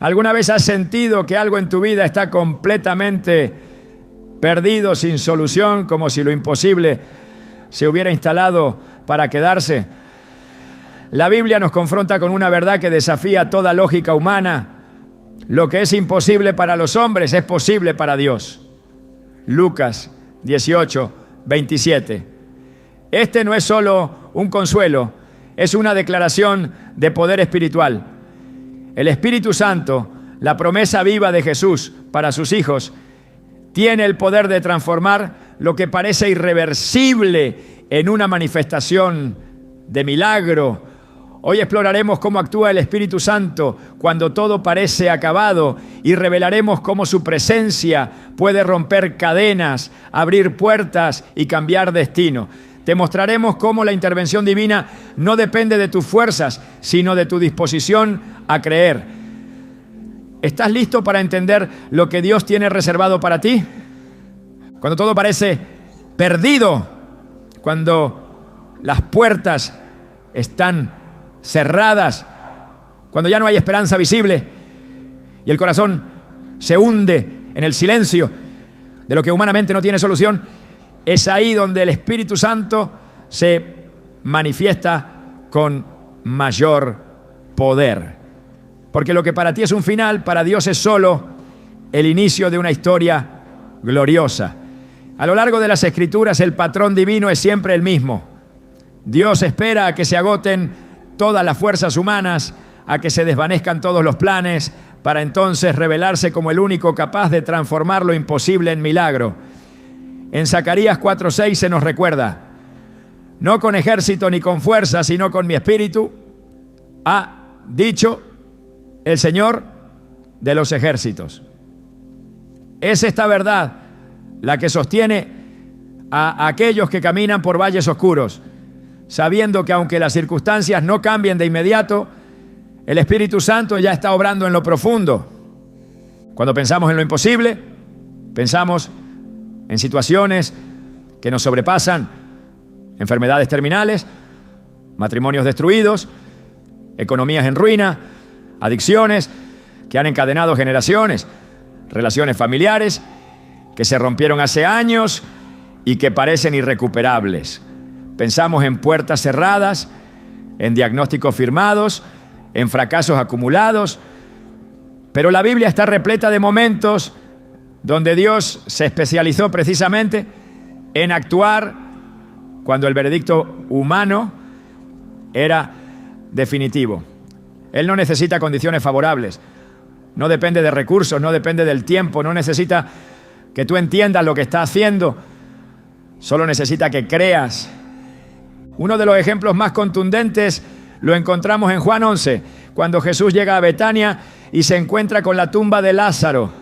¿Alguna vez has sentido que algo en tu vida está completamente perdido, sin solución, como si lo imposible se hubiera instalado para quedarse? La Biblia nos confronta con una verdad que desafía toda lógica humana. Lo que es imposible para los hombres es posible para Dios. Lucas 18, 27. Este no es solo un consuelo, es una declaración de poder espiritual. El Espíritu Santo, la promesa viva de Jesús para sus hijos, tiene el poder de transformar lo que parece irreversible en una manifestación de milagro. Hoy exploraremos cómo actúa el Espíritu Santo cuando todo parece acabado y revelaremos cómo su presencia puede romper cadenas, abrir puertas y cambiar destino. Te mostraremos cómo la intervención divina no depende de tus fuerzas, sino de tu disposición a creer. ¿Estás listo para entender lo que Dios tiene reservado para ti? Cuando todo parece perdido, cuando las puertas están cerradas, cuando ya no hay esperanza visible y el corazón se hunde en el silencio de lo que humanamente no tiene solución, es ahí donde el Espíritu Santo se manifiesta con mayor poder. Porque lo que para ti es un final, para Dios es solo el inicio de una historia gloriosa. A lo largo de las Escrituras, el patrón divino es siempre el mismo. Dios espera a que se agoten todas las fuerzas humanas, a que se desvanezcan todos los planes, para entonces revelarse como el único capaz de transformar lo imposible en milagro. En Zacarías 4:6 se nos recuerda: no con ejército ni con fuerza, sino con mi espíritu, ha dicho el Señor de los ejércitos. Es esta verdad la que sostiene a aquellos que caminan por valles oscuros, sabiendo que aunque las circunstancias no cambien de inmediato, el Espíritu Santo ya está obrando en lo profundo. Cuando pensamos en lo imposible, pensamos en situaciones que nos sobrepasan, enfermedades terminales, matrimonios destruidos, economías en ruina, adicciones que han encadenado generaciones, relaciones familiares que se rompieron hace años y que parecen irrecuperables. Pensamos en puertas cerradas, en diagnósticos firmados, en fracasos acumulados, pero la Biblia está repleta de momentos donde Dios se especializó precisamente en actuar cuando el veredicto humano era definitivo. Él no necesita condiciones favorables, no depende de recursos, no depende del tiempo, no necesita que tú entiendas lo que está haciendo, solo necesita que creas. Uno de los ejemplos más contundentes lo encontramos en Juan 11, cuando Jesús llega a Betania y se encuentra con la tumba de Lázaro.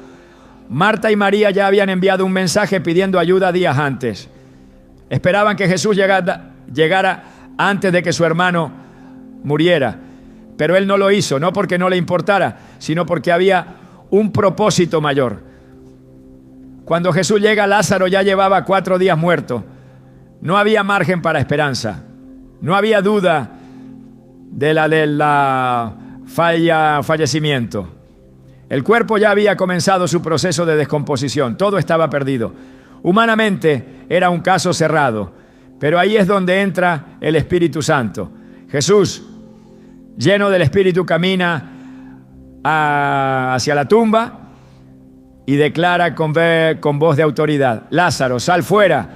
Marta y María ya habían enviado un mensaje pidiendo ayuda días antes. Esperaban que Jesús llegara antes de que su hermano muriera, pero él no lo hizo, no porque no le importara, sino porque había un propósito mayor. Cuando Jesús llega, Lázaro ya llevaba 4 días muerto. No había margen para esperanza, no había duda de la fallecimiento. El cuerpo ya había comenzado su proceso de descomposición, todo estaba perdido. Humanamente era un caso cerrado, pero ahí es donde entra el Espíritu Santo. Jesús, lleno del Espíritu, camina hacia la tumba y declara con voz de autoridad: Lázaro, sal fuera.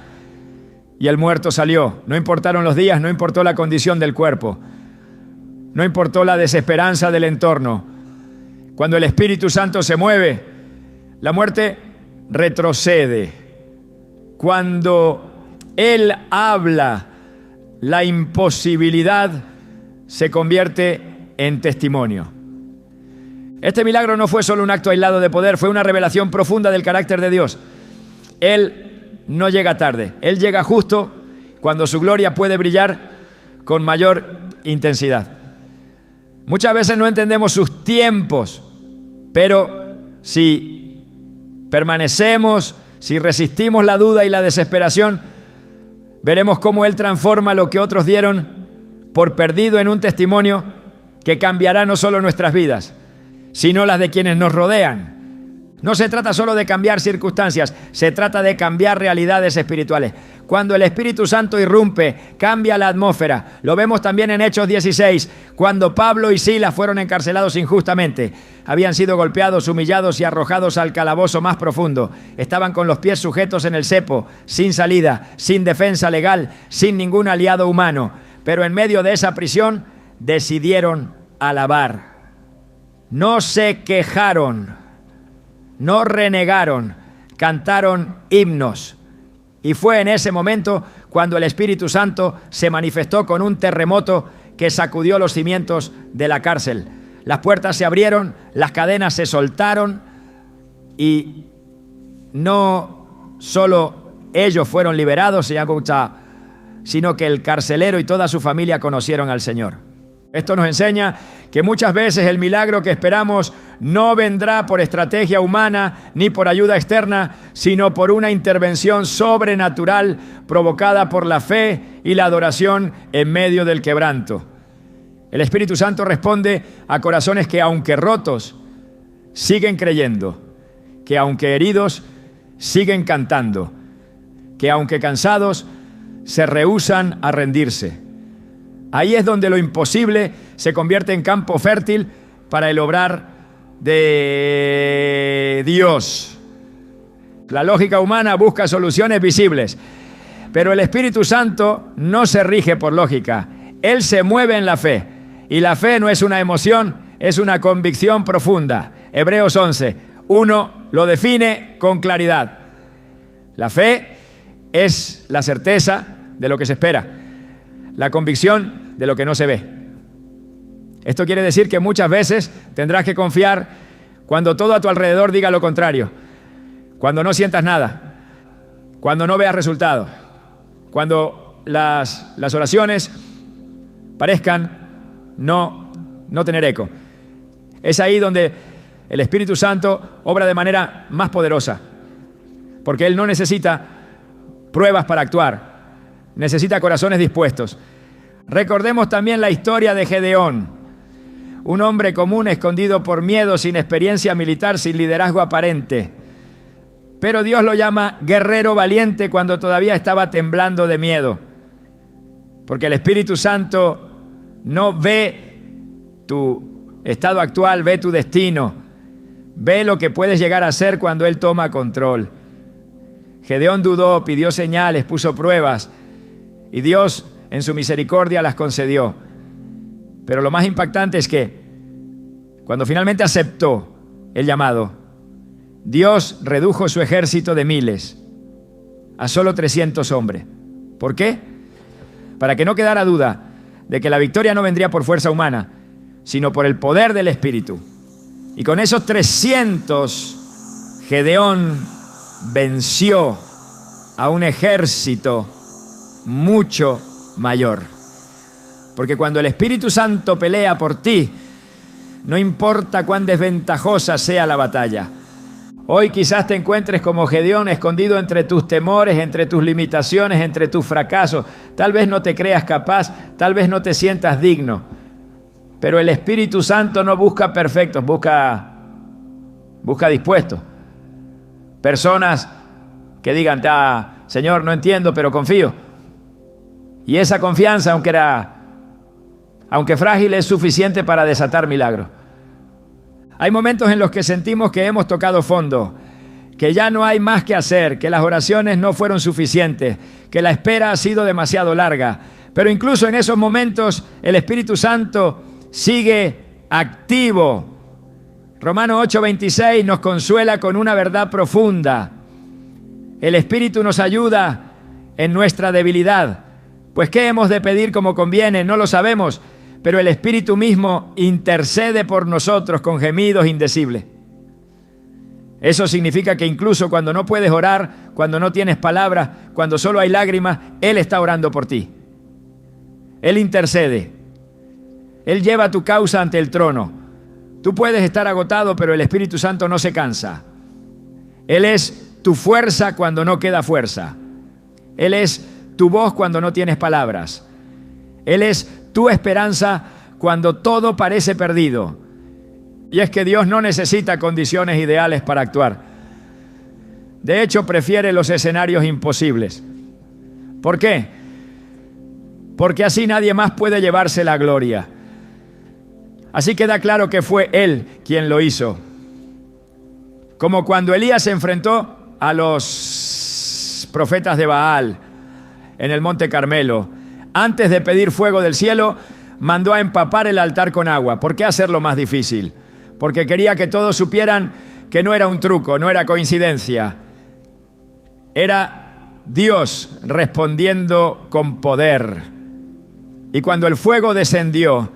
Y el muerto salió. No importaron los días, no importó la condición del cuerpo, no importó la desesperanza del entorno. Cuando el Espíritu Santo se mueve, la muerte retrocede. Cuando Él habla, la imposibilidad se convierte en testimonio. Este milagro no fue solo un acto aislado de poder, fue una revelación profunda del carácter de Dios. Él no llega tarde, Él llega justo cuando su gloria puede brillar con mayor intensidad. Muchas veces no entendemos sus tiempos, pero si permanecemos, si resistimos la duda y la desesperación, veremos cómo Él transforma lo que otros dieron por perdido en un testimonio que cambiará no solo nuestras vidas, sino las de quienes nos rodean. No se trata solo de cambiar circunstancias, se trata de cambiar realidades espirituales. Cuando el Espíritu Santo irrumpe, cambia la atmósfera. Lo vemos también en Hechos 16, cuando Pablo y Silas fueron encarcelados injustamente. Habían sido golpeados, humillados y arrojados al calabozo más profundo. Estaban con los pies sujetos en el cepo, sin salida, sin defensa legal, sin ningún aliado humano. Pero en medio de esa prisión decidieron alabar. No se quejaron. No renegaron, cantaron himnos. Y fue en ese momento cuando el Espíritu Santo se manifestó con un terremoto que sacudió los cimientos de la cárcel. Las puertas se abrieron, las cadenas se soltaron y no solo ellos fueron liberados, sino que el carcelero y toda su familia conocieron al Señor. Esto nos enseña que muchas veces el milagro que esperamos no vendrá por estrategia humana ni por ayuda externa, sino por una intervención sobrenatural provocada por la fe y la adoración en medio del quebranto. El Espíritu Santo responde a corazones que, aunque rotos, siguen creyendo, que aunque heridos, siguen cantando, que aunque cansados, se rehúsan a rendirse. Ahí es donde lo imposible se convierte en campo fértil para el obrar de Dios. La lógica humana busca soluciones visibles, pero el Espíritu Santo no se rige por lógica. Él se mueve en la fe, y la fe no es una emoción, es una convicción profunda. Hebreos 11:1 lo define con claridad. La fe es la certeza de lo que se espera, la convicción de lo que no se ve. Esto quiere decir que muchas veces tendrás que confiar cuando todo a tu alrededor diga lo contrario, cuando no sientas nada, cuando no veas resultados, cuando las oraciones parezcan no tener eco. Es ahí donde el Espíritu Santo obra de manera más poderosa, porque Él no necesita pruebas para actuar, necesita corazones dispuestos. Recordemos también la historia de Gedeón, un hombre común escondido por miedo, sin experiencia militar, sin liderazgo aparente. Pero Dios lo llama guerrero valiente cuando todavía estaba temblando de miedo. Porque el Espíritu Santo no ve tu estado actual, ve tu destino, ve lo que puedes llegar a ser cuando Él toma control. Gedeón dudó, pidió señales, puso pruebas y Dios en su misericordia las concedió. Pero lo más impactante es que cuando finalmente aceptó el llamado, Dios redujo su ejército de miles a solo 300 hombres. ¿Por qué? Para que no quedara duda de que la victoria no vendría por fuerza humana, sino por el poder del Espíritu. Y con esos 300, Gedeón venció a un ejército mucho mayor. Porque cuando el Espíritu Santo pelea por ti, no importa cuán desventajosa sea la batalla. Hoy quizás te encuentres como Gedeón, escondido entre tus temores, entre tus limitaciones, entre tus fracasos. Tal vez no te creas capaz, tal vez no te sientas digno. Pero el Espíritu Santo no busca perfectos, busca dispuestos. Personas que digan, Señor, no entiendo, pero confío. Y esa confianza, aunque frágil, es suficiente para desatar milagros. Hay momentos en los que sentimos que hemos tocado fondo, que ya no hay más que hacer, que las oraciones no fueron suficientes, que la espera ha sido demasiado larga. Pero incluso en esos momentos el Espíritu Santo sigue activo. Romanos 8:26 nos consuela con una verdad profunda. El Espíritu nos ayuda en nuestra debilidad. Pues ¿qué hemos de pedir como conviene? No lo sabemos, pero el Espíritu mismo intercede por nosotros con gemidos indecibles. Eso significa que incluso cuando no puedes orar, cuando no tienes palabras, cuando solo hay lágrimas, Él está orando por ti. Él intercede. Él lleva tu causa ante el trono. Tú puedes estar agotado, pero el Espíritu Santo no se cansa. Él es tu fuerza cuando no queda fuerza. Él es tu voz cuando no tienes palabras. Él es tu esperanza cuando todo parece perdido. Y es que Dios no necesita condiciones ideales para actuar. De hecho, prefiere los escenarios imposibles. ¿Por qué? Porque así nadie más puede llevarse la gloria. Así queda claro que fue Él quien lo hizo. Como cuando Elías se enfrentó a los profetas de Baal en el Monte Carmelo. Antes de pedir fuego del cielo, mandó a empapar el altar con agua. ¿Por qué hacerlo más difícil? Porque quería que todos supieran que no era un truco, no era coincidencia. Era Dios respondiendo con poder. Y cuando el fuego descendió,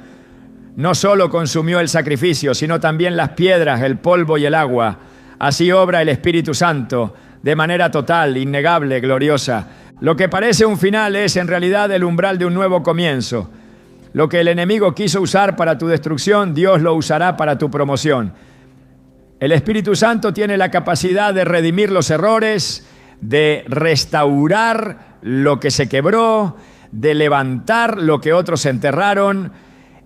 no solo consumió el sacrificio, sino también las piedras, el polvo y el agua. Así obra el Espíritu Santo de manera total, innegable, gloriosa. Lo que parece un final es en realidad el umbral de un nuevo comienzo. Lo que el enemigo quiso usar para tu destrucción, Dios lo usará para tu promoción. El Espíritu Santo tiene la capacidad de redimir los errores, de restaurar lo que se quebró, de levantar lo que otros enterraron.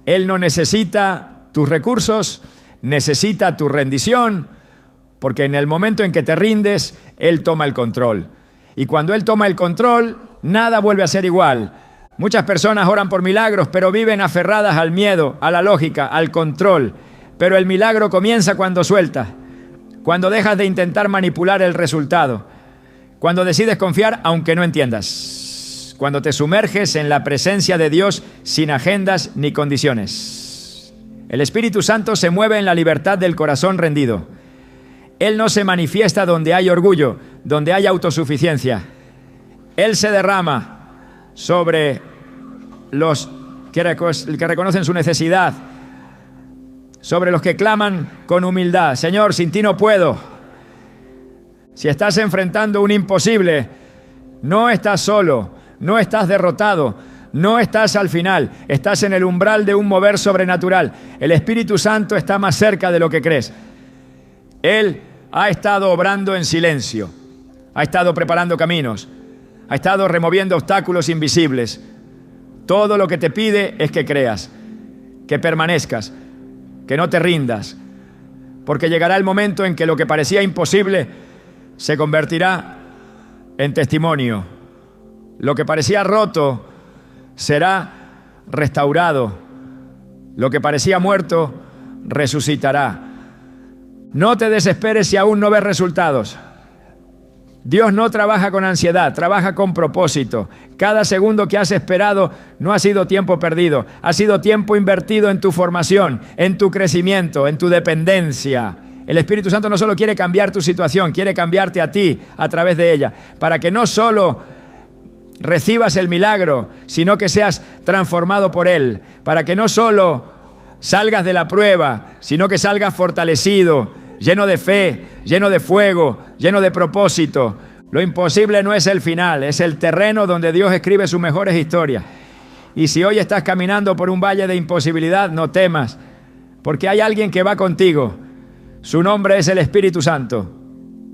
Él no necesita tus recursos, necesita tu rendición, porque en el momento en que te rindes, Él toma el control. Y cuando Él toma el control, nada vuelve a ser igual. Muchas personas oran por milagros, pero viven aferradas al miedo, a la lógica, al control. Pero el milagro comienza cuando sueltas, cuando dejas de intentar manipular el resultado, cuando decides confiar aunque no entiendas, cuando te sumerges en la presencia de Dios sin agendas ni condiciones. El Espíritu Santo se mueve en la libertad del corazón rendido. Él no se manifiesta donde hay orgullo, donde hay autosuficiencia. Él se derrama sobre los que reconocen su necesidad, sobre los que claman con humildad. Señor, sin ti no puedo. Si estás enfrentando un imposible, no estás solo, no estás derrotado, no estás al final, estás en el umbral de un mover sobrenatural. El Espíritu Santo está más cerca de lo que crees. Él ha estado obrando en silencio, ha estado preparando caminos, ha estado removiendo obstáculos invisibles. Todo lo que te pide es que creas, que permanezcas, que no te rindas, porque llegará el momento en que lo que parecía imposible se convertirá en testimonio. Lo que parecía roto será restaurado. Lo que parecía muerto resucitará. No te desesperes si aún no ves resultados. Dios no trabaja con ansiedad, trabaja con propósito. Cada segundo que has esperado no ha sido tiempo perdido, ha sido tiempo invertido en tu formación, en tu crecimiento, en tu dependencia. El Espíritu Santo no solo quiere cambiar tu situación, quiere cambiarte a ti a través de ella, para que no solo recibas el milagro, sino que seas transformado por Él, para que no solo salgas de la prueba, sino que salgas fortalecido, lleno de fe, lleno de fuego, lleno de propósito. Lo imposible no es el final, es el terreno donde Dios escribe sus mejores historias. Y si hoy estás caminando por un valle de imposibilidad, no temas, porque hay alguien que va contigo. Su nombre es el Espíritu Santo.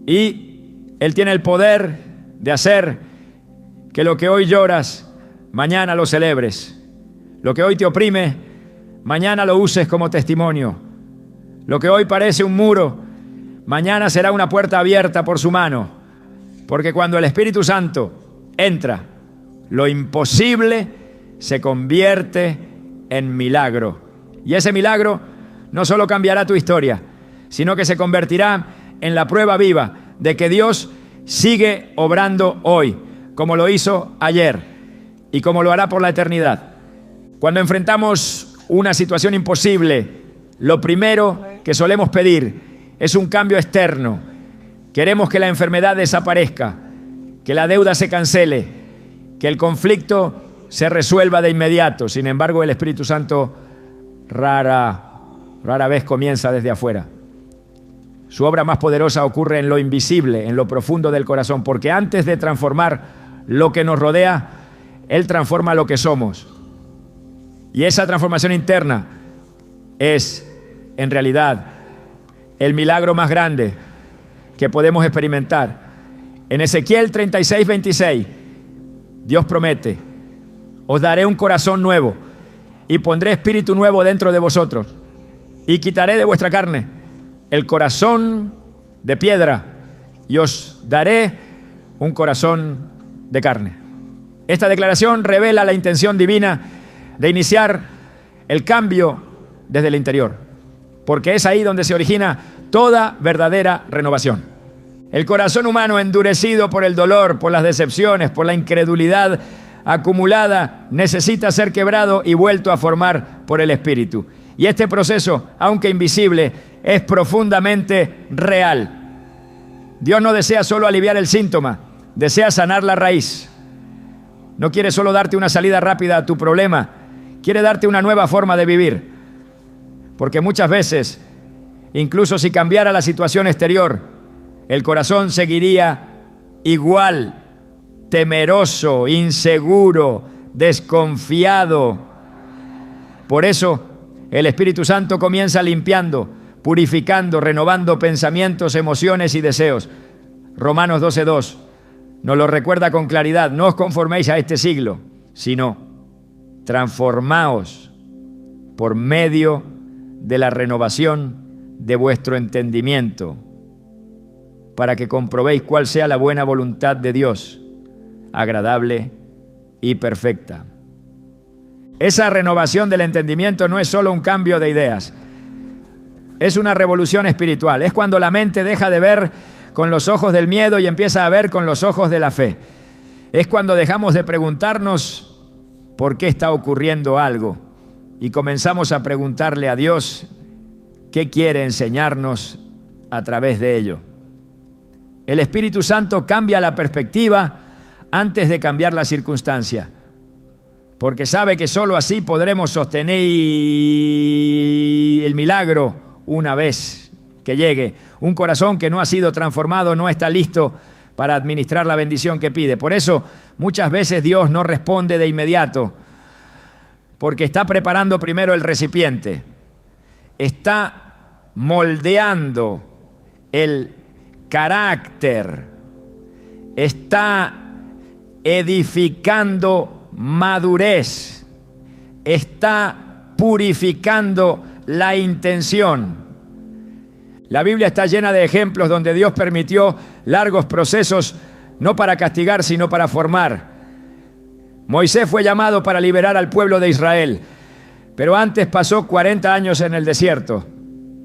Y Él tiene el poder de hacer que lo que hoy lloras, mañana lo celebres. Lo que hoy te oprime, mañana lo uses como testimonio. Lo que hoy parece un muro, mañana será una puerta abierta por su mano. Porque cuando el Espíritu Santo entra, lo imposible se convierte en milagro. Y ese milagro no solo cambiará tu historia, sino que se convertirá en la prueba viva de que Dios sigue obrando hoy, como lo hizo ayer y como lo hará por la eternidad. Cuando enfrentamos una situación imposible, lo primero que solemos pedir es un cambio externo. Queremos que la enfermedad desaparezca, que la deuda se cancele, que el conflicto se resuelva de inmediato. Sin embargo, el Espíritu Santo rara vez comienza desde afuera. Su obra más poderosa ocurre en lo invisible, en lo profundo del corazón, porque antes de transformar lo que nos rodea, Él transforma lo que somos. Y esa transformación interna es, en realidad, el milagro más grande que podemos experimentar. En Ezequiel 36:26, Dios promete: os daré un corazón nuevo y pondré espíritu nuevo dentro de vosotros. y quitaré de vuestra carne el corazón de piedra y os daré un corazón de carne. Esta declaración revela la intención divina de iniciar el cambio desde el interior, porque es ahí donde se origina toda verdadera renovación. El corazón humano endurecido por el dolor, por las decepciones, por la incredulidad acumulada, necesita ser quebrado y vuelto a formar por el Espíritu. Y este proceso, aunque invisible, es profundamente real. Dios no desea solo aliviar el síntoma, desea sanar la raíz. No quiere solo darte una salida rápida a tu problema, quiere darte una nueva forma de vivir. Porque muchas veces, incluso si cambiara la situación exterior, el corazón seguiría igual, temeroso, inseguro, desconfiado. Por eso, el Espíritu Santo comienza limpiando, purificando, renovando pensamientos, emociones y deseos. Romanos 12:2 nos lo recuerda con claridad. No os conforméis a este siglo, sino transformaos por medio de la renovación de vuestro entendimiento, para que comprobéis cuál sea la buena voluntad de Dios, agradable y perfecta. Esa renovación del entendimiento no es solo un cambio de ideas, es una revolución espiritual. Es cuando la mente deja de ver con los ojos del miedo y empieza a ver con los ojos de la fe. Es cuando dejamos de preguntarnos por qué está ocurriendo algo y comenzamos a preguntarle a Dios qué quiere enseñarnos a través de ello. El Espíritu Santo cambia la perspectiva antes de cambiar la circunstancia, porque sabe que solo así podremos sostener el milagro una vez que llegue. Un corazón que no ha sido transformado no está listo para administrar la bendición que pide. Por eso muchas veces Dios no responde de inmediato, porque está preparando primero el recipiente, está moldeando el carácter, está edificando madurez, está purificando la intención. La Biblia está llena de ejemplos donde Dios permitió largos procesos, no para castigar, sino para formar. Moisés fue llamado para liberar al pueblo de Israel, pero antes pasó 40 años en el desierto.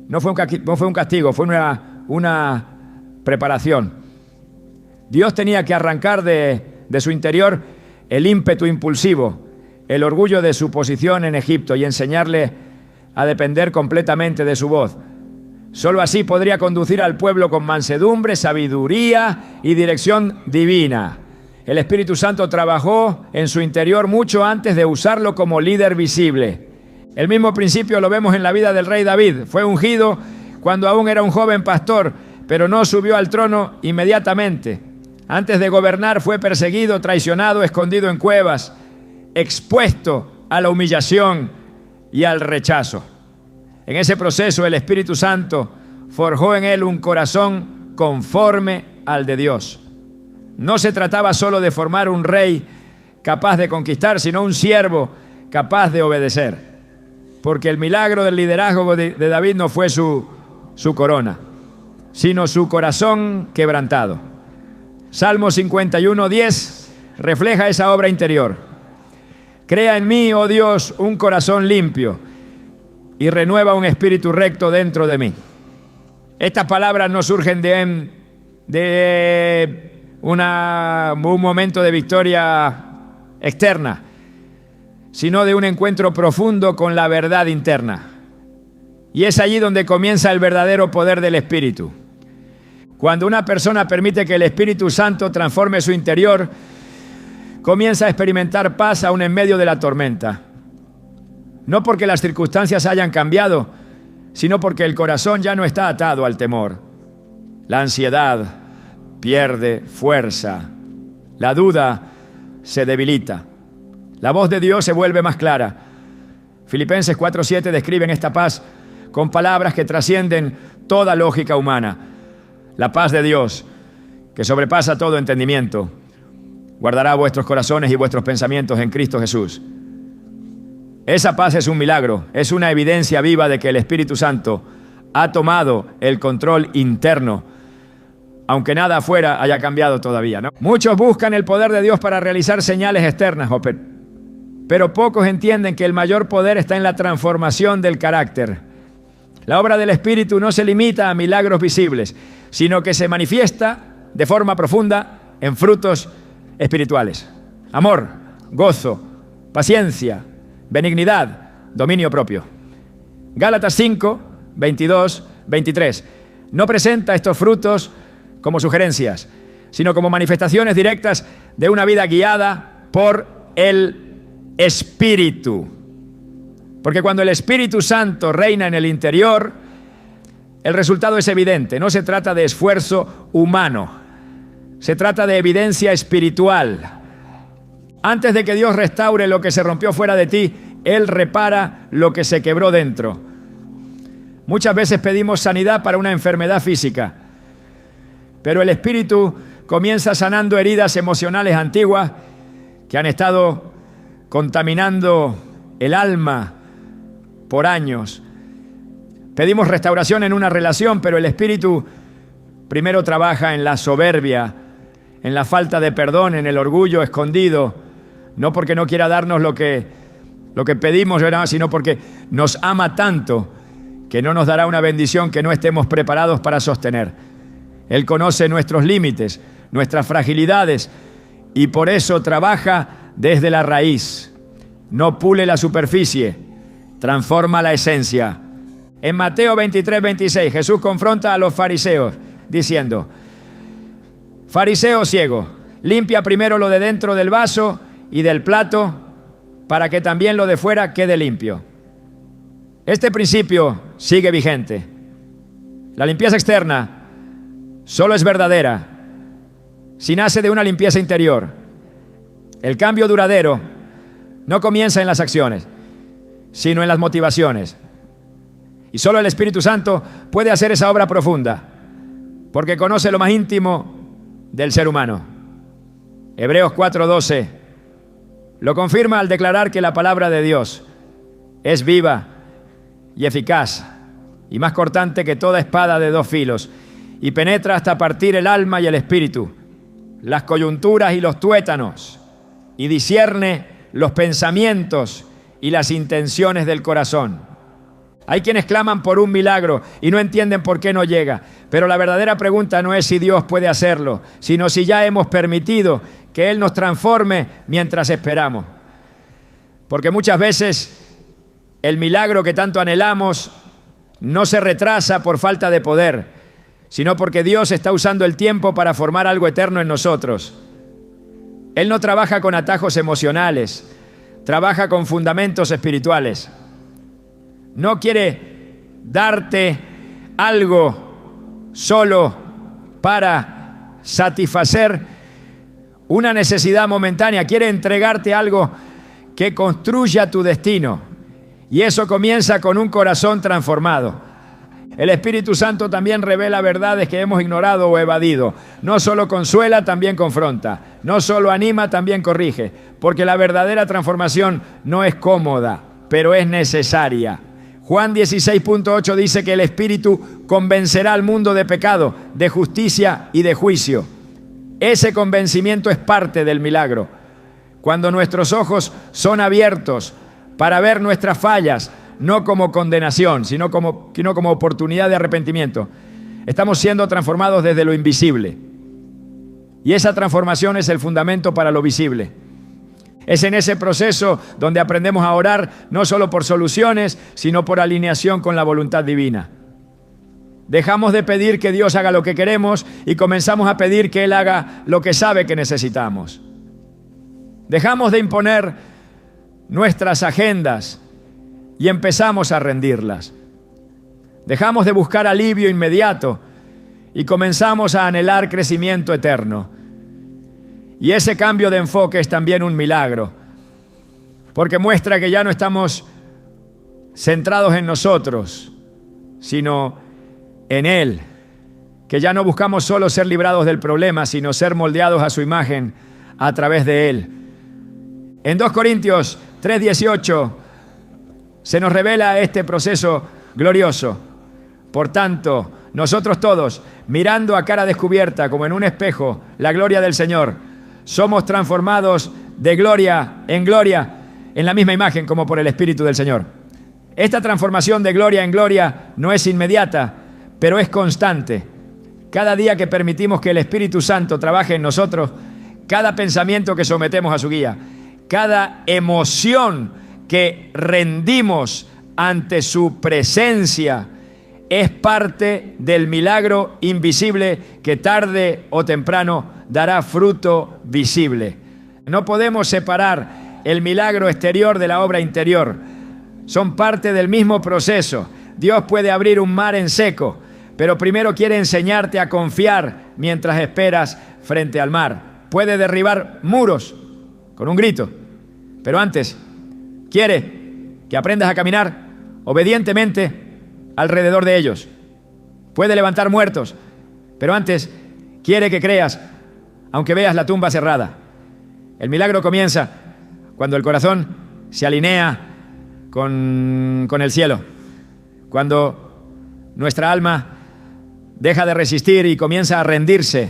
No fue un castigo, fue una preparación. Dios tenía que arrancar de su interior el ímpetu impulsivo, el orgullo de su posición en Egipto y enseñarle a depender completamente de su voz. Solo así podría conducir al pueblo con mansedumbre, sabiduría y dirección divina. El Espíritu Santo trabajó en su interior mucho antes de usarlo como líder visible. El mismo principio lo vemos en la vida del rey David. Fue ungido cuando aún era un joven pastor, pero no subió al trono inmediatamente. Antes de gobernar fue perseguido, traicionado, escondido en cuevas, expuesto a la humillación y al rechazo. En ese proceso el Espíritu Santo forjó en él un corazón conforme al de Dios. No se trataba solo de formar un rey capaz de conquistar, sino un siervo capaz de obedecer. Porque el milagro del liderazgo de David no fue su corona, sino su corazón quebrantado. Salmo 51:10 refleja esa obra interior. Crea en mí, oh Dios, un corazón limpio y renueva un espíritu recto dentro de mí. Estas palabras no surgen de un momento de victoria externa, sino de un encuentro profundo con la verdad interna. Y es allí donde comienza el verdadero poder del Espíritu. Cuando una persona permite que el Espíritu Santo transforme su interior, comienza a experimentar paz aún en medio de la tormenta. No porque las circunstancias hayan cambiado, sino porque el corazón ya no está atado al temor. La ansiedad pierde fuerza. La duda se debilita. La voz de Dios se vuelve más clara. Filipenses 4:7 describen esta paz con palabras que trascienden toda lógica humana. La paz de Dios, que sobrepasa todo entendimiento, guardará vuestros corazones y vuestros pensamientos en Cristo Jesús. Esa paz es un milagro, es una evidencia viva de que el Espíritu Santo ha tomado el control interno, aunque nada afuera haya cambiado todavía, ¿no? Muchos buscan el poder de Dios para realizar señales externas, pero pocos entienden que el mayor poder está en la transformación del carácter. La obra del Espíritu no se limita a milagros visibles, sino que se manifiesta de forma profunda en frutos espirituales. Amor, gozo, paciencia, benignidad, dominio propio. Gálatas 5, 22, 23. No presenta estos frutos como sugerencias, sino como manifestaciones directas de una vida guiada por el Espíritu. Porque cuando el Espíritu Santo reina en el interior, el resultado es evidente. No se trata de esfuerzo humano, se trata de evidencia espiritual. Antes de que Dios restaure lo que se rompió fuera de ti, Él repara lo que se quebró dentro. Muchas veces pedimos sanidad para una enfermedad física, pero el Espíritu comienza sanando heridas emocionales antiguas que han estado contaminando el alma por años. Pedimos restauración en una relación, pero el Espíritu primero trabaja en la soberbia, en la falta de perdón, en el orgullo escondido, no porque no quiera darnos lo que pedimos, sino porque nos ama tanto que no nos dará una bendición que no estemos preparados para sostener. Él conoce nuestros límites, nuestras fragilidades, y por eso trabaja desde la raíz. No pule la superficie, transforma la esencia. En Mateo 23, 26, Jesús confronta a los fariseos diciendo: fariseo ciego, limpia primero lo de dentro del vaso y del plato para que también lo de fuera quede limpio. Este principio sigue vigente. La limpieza externa solo es verdadera si nace de una limpieza interior. El cambio duradero no comienza en las acciones, sino en las motivaciones. Y solo el Espíritu Santo puede hacer esa obra profunda, porque conoce lo más íntimo del ser humano. Hebreos 4:12 lo confirma al declarar que la palabra de Dios es viva y eficaz, y más cortante que toda espada de dos filos, y penetra hasta partir el alma y el espíritu, las coyunturas y los tuétanos, y discierne los pensamientos y las intenciones del corazón. Hay quienes claman por un milagro y no entienden por qué no llega, pero la verdadera pregunta no es si Dios puede hacerlo, sino si ya hemos permitido que Él nos transforme mientras esperamos. Porque muchas veces el milagro que tanto anhelamos no se retrasa por falta de poder, sino porque Dios está usando el tiempo para formar algo eterno en nosotros. Él no trabaja con atajos emocionales, trabaja con fundamentos espirituales. No quiere darte algo solo para satisfacer una necesidad momentánea. Quiere entregarte algo que construya tu destino. Y eso comienza con un corazón transformado. El Espíritu Santo también revela verdades que hemos ignorado o evadido. No solo consuela, también confronta. No solo anima, también corrige. Porque la verdadera transformación no es cómoda, pero es necesaria. Juan 16.8 dice que el Espíritu convencerá al mundo de pecado, de justicia y de juicio. Ese convencimiento es parte del milagro. Cuando nuestros ojos son abiertos para ver nuestras fallas, no como condenación, sino como oportunidad de arrepentimiento, estamos siendo transformados desde lo invisible. Y esa transformación es el fundamento para lo visible. Es en ese proceso donde aprendemos a orar no solo por soluciones, sino por alineación con la voluntad divina. Dejamos de pedir que Dios haga lo que queremos y comenzamos a pedir que Él haga lo que sabe que necesitamos. Dejamos de imponer nuestras agendas y empezamos a rendirlas. Dejamos de buscar alivio inmediato y comenzamos a anhelar crecimiento eterno. Y ese cambio de enfoque es también un milagro, porque muestra que ya no estamos centrados en nosotros, sino en Él, que ya no buscamos solo ser librados del problema, sino ser moldeados a su imagen a través de Él. En 2 Corintios 3:18 se nos revela este proceso glorioso. Por tanto, nosotros todos, mirando a cara descubierta como en un espejo la gloria del Señor, somos transformados de gloria en la misma imagen como por el Espíritu del Señor. Esta transformación de gloria en gloria no es inmediata, pero es constante. Cada día que permitimos que el Espíritu Santo trabaje en nosotros, cada pensamiento que sometemos a su guía, cada emoción que rendimos ante su presencia, es parte del milagro invisible que tarde o temprano dará fruto visible. No podemos separar el milagro exterior de la obra interior. Son parte del mismo proceso. Dios puede abrir un mar en seco, pero primero quiere enseñarte a confiar mientras esperas frente al mar. Puede derribar muros con un grito, pero antes quiere que aprendas a caminar obedientemente alrededor de ellos. Puede levantar muertos, pero antes quiere que creas, aunque veas la tumba cerrada. El milagro comienza cuando el corazón se alinea con el cielo, cuando nuestra alma deja de resistir y comienza a rendirse,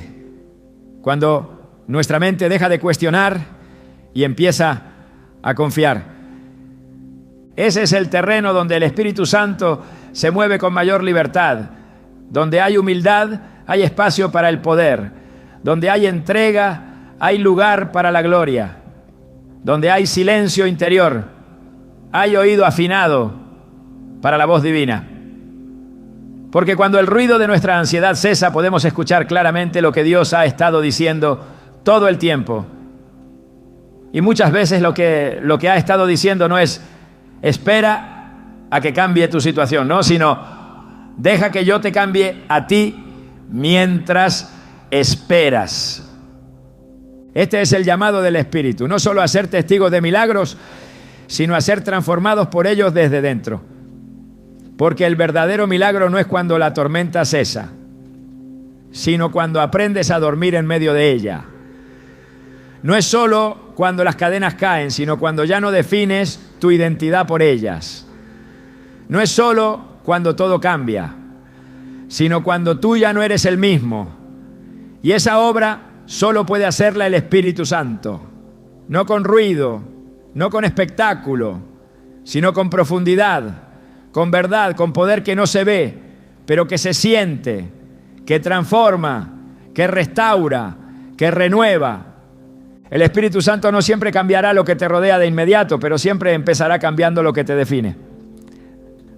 cuando nuestra mente deja de cuestionar y empieza a confiar. Ese es el terreno donde el Espíritu Santo se mueve con mayor libertad. Donde hay humildad, hay espacio para el poder. Donde hay entrega, hay lugar para la gloria. Donde hay silencio interior, hay oído afinado para la voz divina. Porque cuando el ruido de nuestra ansiedad cesa, podemos escuchar claramente lo que Dios ha estado diciendo todo el tiempo. Y muchas veces lo que ha estado diciendo no es espera a que cambie tu situación, no, sino deja que yo te cambie a ti mientras esperas. Este es el llamado del Espíritu, no solo a ser testigos de milagros, sino a ser transformados por ellos desde dentro. Porque el verdadero milagro no es cuando la tormenta cesa, sino cuando aprendes a dormir en medio de ella. No es solo cuando las cadenas caen, sino cuando ya no defines tu identidad por ellas. No es solo cuando todo cambia, sino cuando tú ya no eres el mismo. Y esa obra solo puede hacerla el Espíritu Santo. No con ruido, no con espectáculo, sino con profundidad, con verdad, con poder que no se ve, pero que se siente, que transforma, que restaura, que renueva. El Espíritu Santo no siempre cambiará lo que te rodea de inmediato, pero siempre empezará cambiando lo que te define.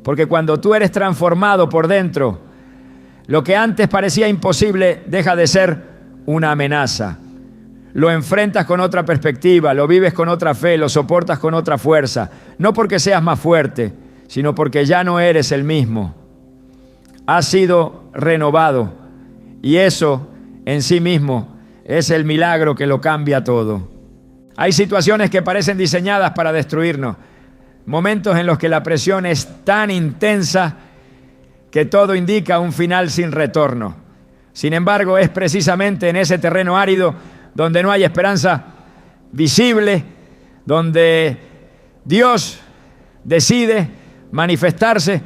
Porque cuando tú eres transformado por dentro, lo que antes parecía imposible deja de ser una amenaza. Lo enfrentas con otra perspectiva, lo vives con otra fe, lo soportas con otra fuerza. No porque seas más fuerte, sino porque ya no eres el mismo. Has sido renovado y eso en sí mismo es el milagro que lo cambia todo. Hay situaciones que parecen diseñadas para destruirnos. Momentos en los que la presión es tan intensa que todo indica un final sin retorno. Sin embargo, es precisamente en ese terreno árido donde no hay esperanza visible, donde Dios decide manifestarse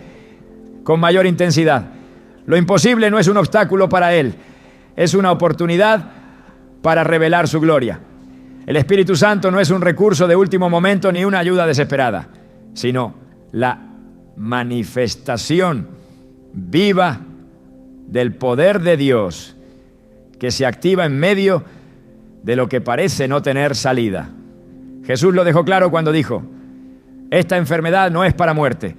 con mayor intensidad. Lo imposible no es un obstáculo para Él, es una oportunidad para revelar su gloria. El Espíritu Santo no es un recurso de último momento ni una ayuda desesperada, sino la manifestación viva del poder de Dios que se activa en medio de lo que parece no tener salida. Jesús lo dejó claro cuando dijo: esta enfermedad no es para muerte,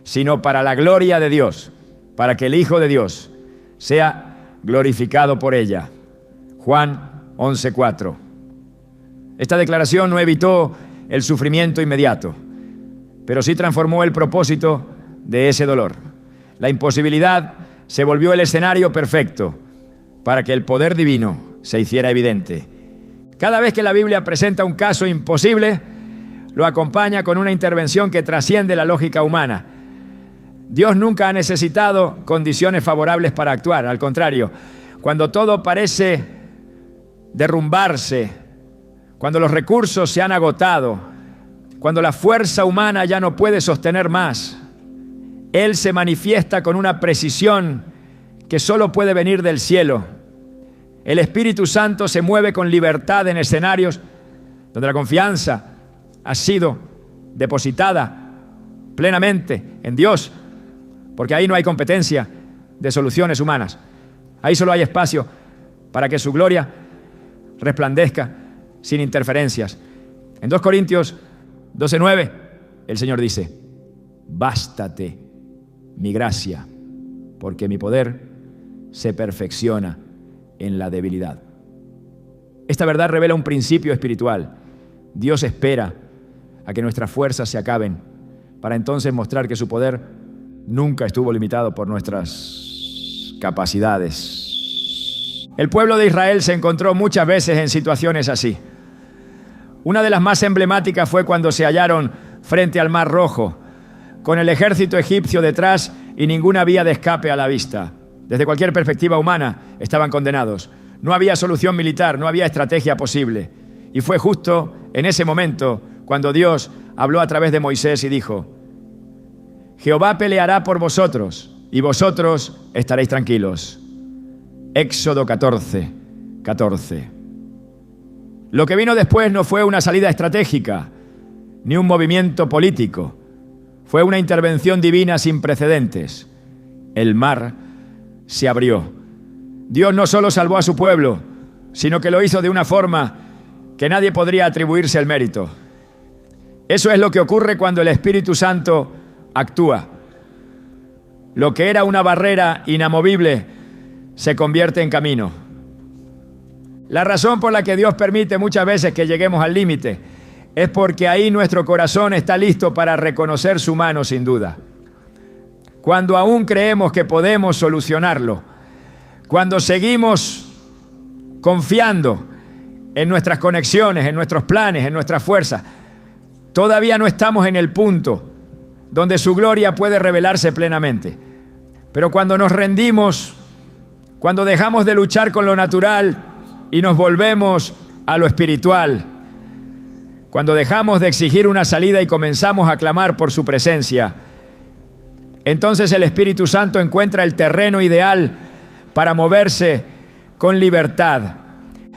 sino para la gloria de Dios, para que el Hijo de Dios sea glorificado por ella. Juan 11:4. Esta declaración no evitó el sufrimiento inmediato, pero sí transformó el propósito de ese dolor. La imposibilidad se volvió el escenario perfecto para que el poder divino se hiciera evidente. Cada vez que la Biblia presenta un caso imposible, lo acompaña con una intervención que trasciende la lógica humana. Dios nunca ha necesitado condiciones favorables para actuar. Al contrario, cuando todo parece derrumbarse, cuando los recursos se han agotado, cuando la fuerza humana ya no puede sostener más, Él se manifiesta con una precisión que solo puede venir del cielo. El Espíritu Santo se mueve con libertad en escenarios donde la confianza ha sido depositada plenamente en Dios, porque ahí no hay competencia de soluciones humanas. Ahí solo hay espacio para que su gloria resplandezca sin interferencias. En 2 Corintios 12:9, el Señor dice: bástate mi gracia, porque mi poder se perfecciona en la debilidad. Esta verdad revela un principio espiritual. Dios espera a que nuestras fuerzas se acaben para entonces mostrar que su poder nunca estuvo limitado por nuestras capacidades. El pueblo de Israel se encontró muchas veces en situaciones así. Una de las más emblemáticas fue cuando se hallaron frente al Mar Rojo, con el ejército egipcio detrás y ninguna vía de escape a la vista. Desde cualquier perspectiva humana estaban condenados. No había solución militar, no había estrategia posible. Y fue justo en ese momento cuando Dios habló a través de Moisés y dijo: Jehová peleará por vosotros y vosotros estaréis tranquilos. Éxodo 14:14. Lo que vino después no fue una salida estratégica, ni un movimiento político. Fue una intervención divina sin precedentes. El mar se abrió. Dios no solo salvó a su pueblo, sino que lo hizo de una forma que nadie podría atribuirse el mérito. Eso es lo que ocurre cuando el Espíritu Santo actúa. Lo que era una barrera inamovible se convierte en camino. La razón por la que Dios permite muchas veces que lleguemos al límite es porque ahí nuestro corazón está listo para reconocer su mano sin duda. Cuando aún creemos que podemos solucionarlo, cuando seguimos confiando en nuestras conexiones, en nuestros planes, en nuestras fuerzas, todavía no estamos en el punto donde su gloria puede revelarse plenamente. Pero cuando nos rendimos, cuando dejamos de luchar con lo natural y nos volvemos a lo espiritual, cuando dejamos de exigir una salida y comenzamos a clamar por su presencia, entonces el Espíritu Santo encuentra el terreno ideal para moverse con libertad.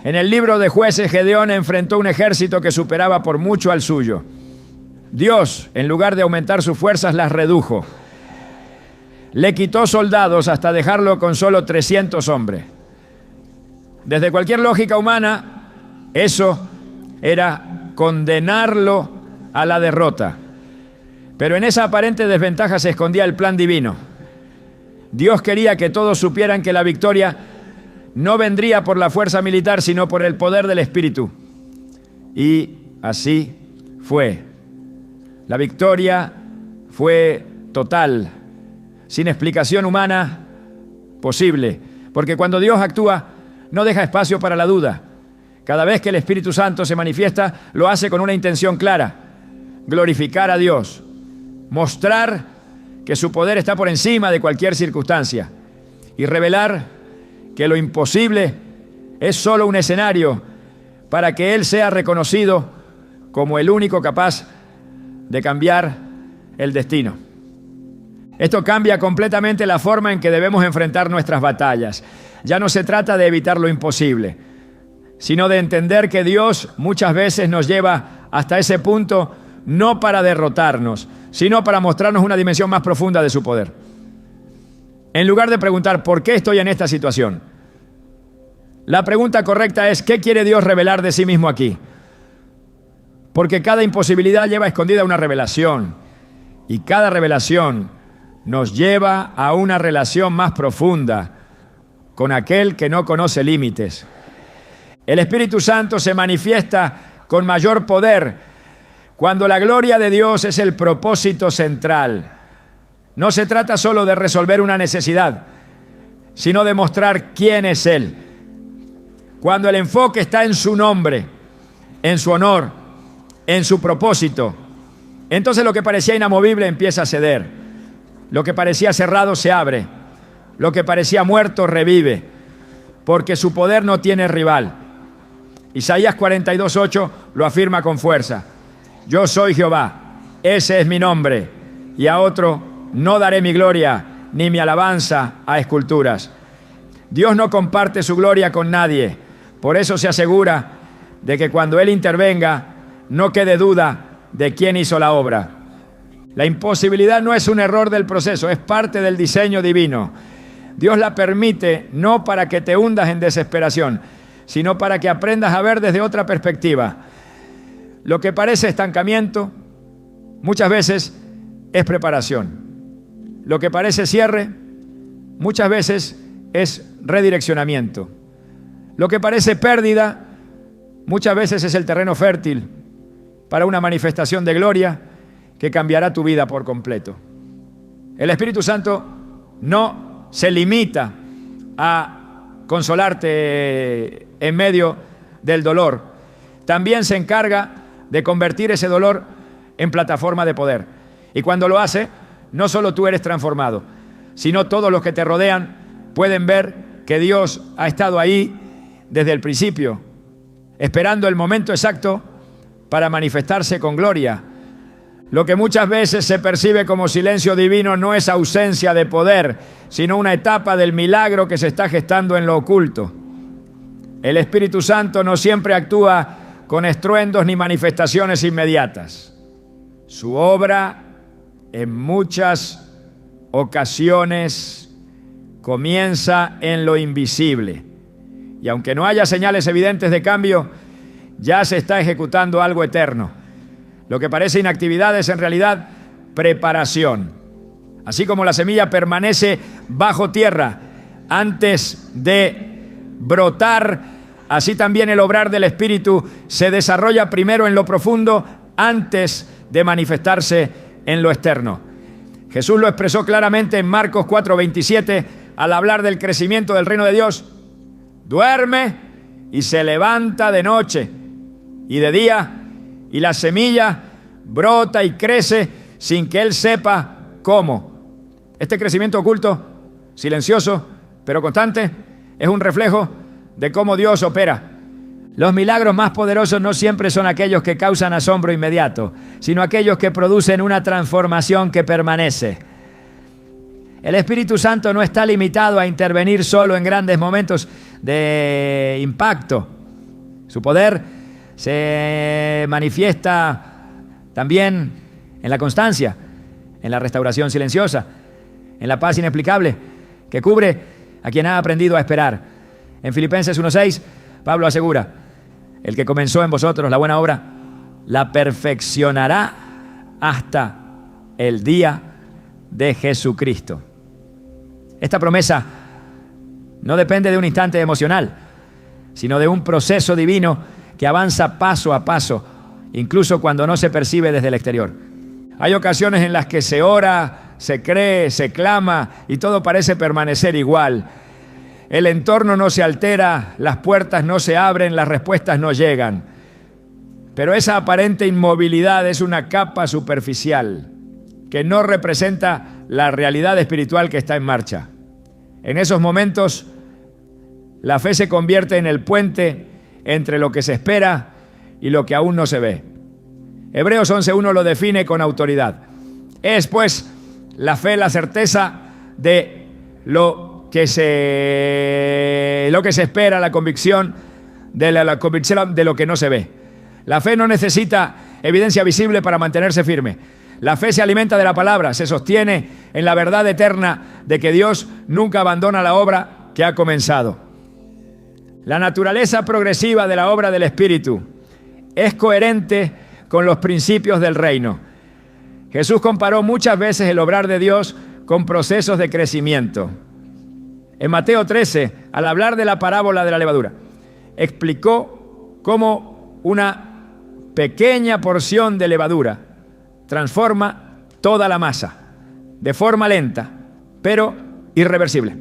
En el libro de Jueces, Gedeón enfrentó un ejército que superaba por mucho al suyo. Dios, en lugar de aumentar sus fuerzas, las redujo. Le quitó soldados hasta dejarlo con solo 300 hombres. Desde cualquier lógica humana, eso era condenarlo a la derrota. Pero en esa aparente desventaja se escondía el plan divino. Dios quería que todos supieran que la victoria no vendría por la fuerza militar, sino por el poder del Espíritu. Y así fue. La victoria fue total, sin explicación humana posible, porque cuando Dios actúa, no deja espacio para la duda. Cada vez que el Espíritu Santo se manifiesta, lo hace con una intención clara: glorificar a Dios, mostrar que su poder está por encima de cualquier circunstancia y revelar que lo imposible es solo un escenario para que Él sea reconocido como el único capaz de cambiar el destino. Esto cambia completamente la forma en que debemos enfrentar nuestras batallas. Ya no se trata de evitar lo imposible, sino de entender que Dios muchas veces nos lleva hasta ese punto no para derrotarnos, sino para mostrarnos una dimensión más profunda de su poder. En lugar de preguntar ¿por qué estoy en esta situación?, la pregunta correcta es ¿qué quiere Dios revelar de sí mismo aquí? Porque cada imposibilidad lleva escondida una revelación, y cada revelación nos lleva a una relación más profunda con aquel que no conoce límites. El Espíritu Santo se manifiesta con mayor poder cuando la gloria de Dios es el propósito central. No se trata solo de resolver una necesidad, sino de mostrar quién es Él. Cuando el enfoque está en su nombre, en su honor, en su propósito, entonces lo que parecía inamovible empieza a ceder. Lo que parecía cerrado se abre. Lo que parecía muerto revive, porque su poder no tiene rival. Isaías 42:8 lo afirma con fuerza. yo soy Jehová, ese es mi nombre, y a otro no daré mi gloria ni mi alabanza a esculturas. Dios no comparte su gloria con nadie, por eso se asegura de que cuando Él intervenga no quede duda de quién hizo la obra. La imposibilidad no es un error del proceso, es parte del diseño divino. Dios la permite no para que te hundas en desesperación, sino para que aprendas a ver desde otra perspectiva. Lo que parece estancamiento muchas veces es preparación. Lo que parece cierre muchas veces es redireccionamiento. Lo que parece pérdida muchas veces es el terreno fértil para una manifestación de gloria que cambiará tu vida por completo. El Espíritu Santo no se limita a consolarte en medio del dolor. También se encarga de convertir ese dolor en plataforma de poder. Y cuando lo hace, no solo tú eres transformado, sino todos los que te rodean pueden ver que Dios ha estado ahí desde el principio, esperando el momento exacto para manifestarse con gloria. Lo que muchas veces se percibe como silencio divino no es ausencia de poder, sino una etapa del milagro que se está gestando en lo oculto. El Espíritu Santo no siempre actúa con estruendos ni manifestaciones inmediatas. Su obra en muchas ocasiones comienza en lo invisible. Y aunque no haya señales evidentes de cambio, ya se está ejecutando algo eterno. Lo que parece inactividad es en realidad preparación. Así como la semilla permanece bajo tierra antes de brotar, así también el obrar del Espíritu se desarrolla primero en lo profundo antes de manifestarse en lo externo. Jesús lo expresó claramente en Marcos 4:27 al hablar del crecimiento del reino de Dios. Duerme y se levanta de noche y de día, y la semilla brota y crece sin que él sepa cómo. Este crecimiento oculto, silencioso, pero constante, es un reflejo de cómo Dios opera. Los milagros más poderosos no siempre son aquellos que causan asombro inmediato, sino aquellos que producen una transformación que permanece. El Espíritu Santo no está limitado a intervenir solo en grandes momentos de impacto. Su poder se manifiesta también en la constancia, en la restauración silenciosa, en la paz inexplicable que cubre a quien ha aprendido a esperar. En Filipenses 1:6, Pablo asegura: el que comenzó en vosotros la buena obra, la perfeccionará hasta el día de Jesucristo. Esta promesa no depende de un instante emocional, sino de un proceso divino que avanza paso a paso, incluso cuando no se percibe desde el exterior. Hay ocasiones en las que se ora, se cree, se clama y todo parece permanecer igual. El entorno no se altera, las puertas no se abren, las respuestas no llegan. Pero esa aparente inmovilidad es una capa superficial que no representa la realidad espiritual que está en marcha. En esos momentos, la fe se convierte en el puente entre lo que se espera y lo que aún no se ve. Hebreos 11:1 lo define con autoridad. Es pues la fe la certeza de lo que se espera, la convicción de la convicción de lo que no se ve. La fe no necesita evidencia visible para mantenerse firme. La fe se alimenta de la palabra, se sostiene en la verdad eterna de que Dios nunca abandona la obra que ha comenzado. La naturaleza progresiva de la obra del Espíritu es coherente con los principios del reino. Jesús comparó muchas veces el obrar de Dios con procesos de crecimiento. En Mateo 13, al hablar de la parábola de la levadura, explicó cómo una pequeña porción de levadura transforma toda la masa, de forma lenta, pero irreversible.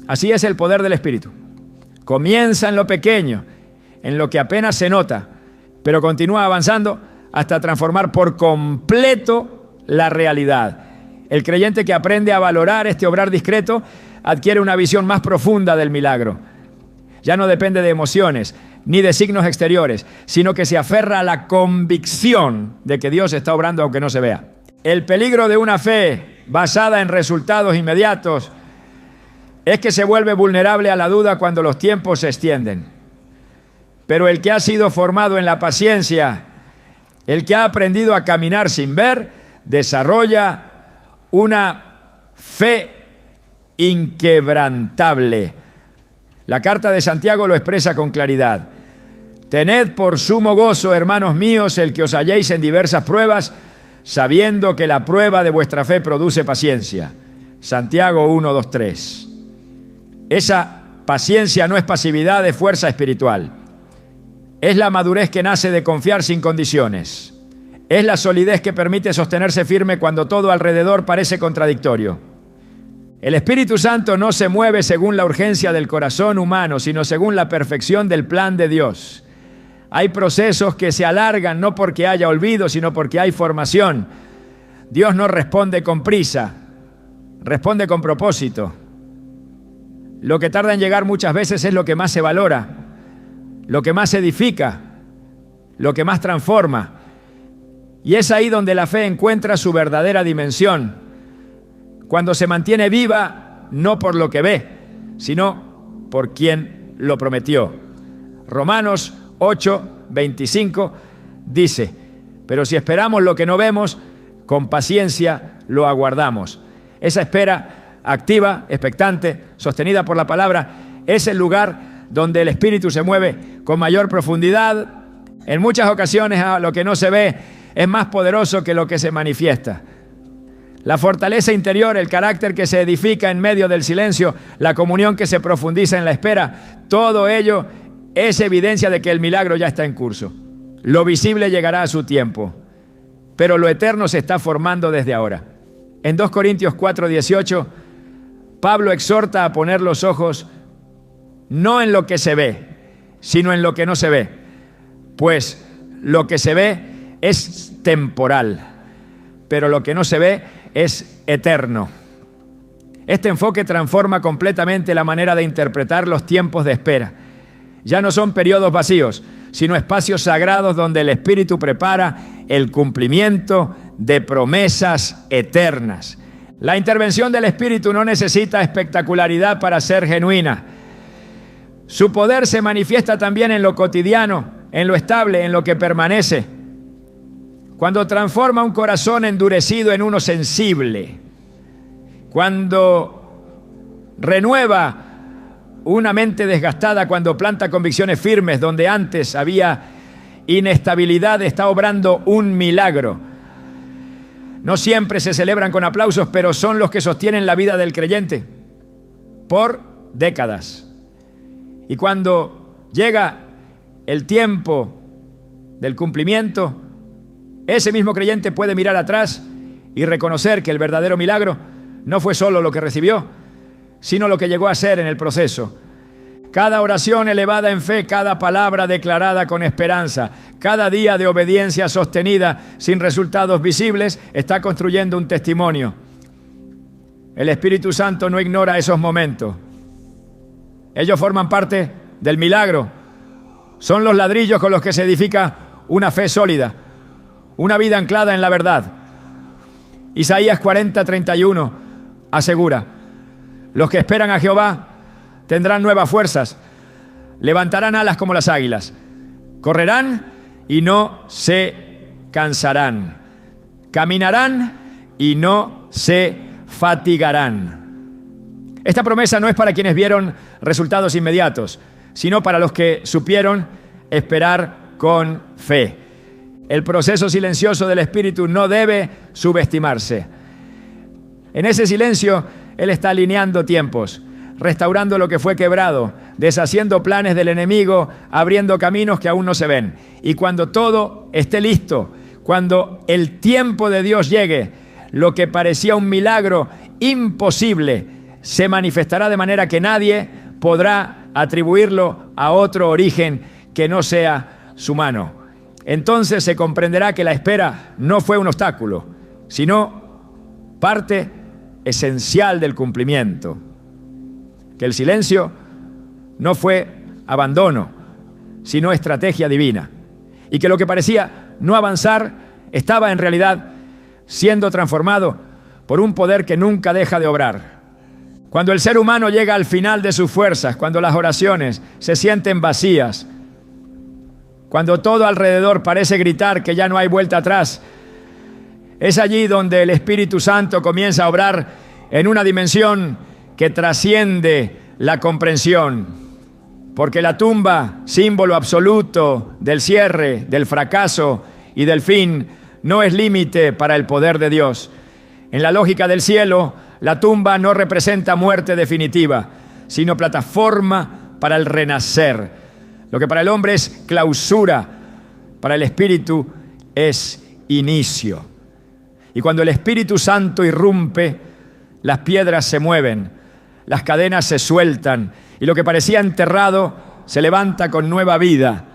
Así es el poder del Espíritu. Comienza en lo pequeño, en lo que apenas se nota, pero continúa avanzando hasta transformar por completo la realidad. El creyente que aprende a valorar este obrar discreto adquiere una visión más profunda del milagro. Ya no depende de emociones, ni de signos exteriores, sino que se aferra a la convicción de que Dios está obrando aunque no se vea. El peligro de una fe basada en resultados inmediatos es que se vuelve vulnerable a la duda cuando los tiempos se extienden. Pero el que ha sido formado en la paciencia, el que ha aprendido a caminar sin ver, desarrolla una fe inquebrantable. La carta de Santiago lo expresa con claridad. Tened por sumo gozo, hermanos míos, el que os halléis en diversas pruebas, sabiendo que la prueba de vuestra fe produce paciencia. Santiago 1, 2, 3. Esa paciencia no es pasividad, es fuerza espiritual. Es la madurez que nace de confiar sin condiciones. Es la solidez que permite sostenerse firme cuando todo alrededor parece contradictorio. El Espíritu Santo no se mueve según la urgencia del corazón humano, sino según la perfección del plan de Dios. Hay procesos que se alargan no porque haya olvido, sino porque hay formación. Dios no responde con prisa, responde con propósito. Lo que tarda en llegar muchas veces es lo que más se valora, lo que más edifica, lo que más transforma. Y es ahí donde la fe encuentra su verdadera dimensión, cuando se mantiene viva no por lo que ve, sino por quien lo prometió. Romanos 8, 25 dice, pero si esperamos lo que no vemos, con paciencia lo aguardamos. Esa espera activa, expectante, sostenida por la palabra, es el lugar donde el Espíritu se mueve con mayor profundidad. En muchas ocasiones lo que no se ve es más poderoso que lo que se manifiesta. La fortaleza interior, el carácter que se edifica en medio del silencio, la comunión que se profundiza en la espera, todo ello es evidencia de que el milagro ya está en curso. Lo visible llegará a su tiempo, pero lo eterno se está formando desde ahora. En 2 Corintios 4, 18, Pablo exhorta a poner los ojos no en lo que se ve, sino en lo que no se ve, pues lo que se ve es temporal, pero lo que no se ve es eterno. Este enfoque transforma completamente la manera de interpretar los tiempos de espera. Ya no son periodos vacíos, sino espacios sagrados donde el Espíritu prepara el cumplimiento de promesas eternas. La intervención del Espíritu no necesita espectacularidad para ser genuina. Su poder se manifiesta también en lo cotidiano, en lo estable, en lo que permanece. Cuando transforma un corazón endurecido en uno sensible, cuando renueva una mente desgastada, cuando planta convicciones firmes donde antes había inestabilidad, está obrando un milagro. No siempre se celebran con aplausos, pero son los que sostienen la vida del creyente por décadas. Y cuando llega el tiempo del cumplimiento, ese mismo creyente puede mirar atrás y reconocer que el verdadero milagro no fue solo lo que recibió, sino lo que llegó a ser en el proceso. Cada oración elevada en fe, cada palabra declarada con esperanza, cada día de obediencia sostenida sin resultados visibles, está construyendo un testimonio. El Espíritu Santo no ignora esos momentos. Ellos forman parte del milagro. Son los ladrillos con los que se edifica una fe sólida, una vida anclada en la verdad. Isaías 40, 31 asegura: los que esperan a Jehová tendrán nuevas fuerzas, levantarán alas como las águilas, correrán y no se cansarán, caminarán y no se fatigarán. Esta promesa no es para quienes vieron resultados inmediatos, sino para los que supieron esperar con fe. El proceso silencioso del Espíritu no debe subestimarse. En ese silencio, Él está alineando tiempos, restaurando lo que fue quebrado, deshaciendo planes del enemigo, abriendo caminos que aún no se ven. Y cuando todo esté listo, cuando el tiempo de Dios llegue, lo que parecía un milagro imposible se manifestará de manera que nadie podrá atribuirlo a otro origen que no sea su mano. Entonces se comprenderá que la espera no fue un obstáculo, sino parte esencial del cumplimiento. Que el silencio no fue abandono, sino estrategia divina. Y que lo que parecía no avanzar estaba en realidad siendo transformado por un poder que nunca deja de obrar. Cuando el ser humano llega al final de sus fuerzas, cuando las oraciones se sienten vacías, cuando todo alrededor parece gritar que ya no hay vuelta atrás, es allí donde el Espíritu Santo comienza a obrar en una dimensión que trasciende la comprensión. Porque la tumba, símbolo absoluto del cierre, del fracaso y del fin, no es límite para el poder de Dios. En la lógica del cielo, la tumba no representa muerte definitiva, sino plataforma para el renacer. Lo que para el hombre es clausura, para el Espíritu es inicio. Y cuando el Espíritu Santo irrumpe, las piedras se mueven, las cadenas se sueltan, y lo que parecía enterrado se levanta con nueva vida.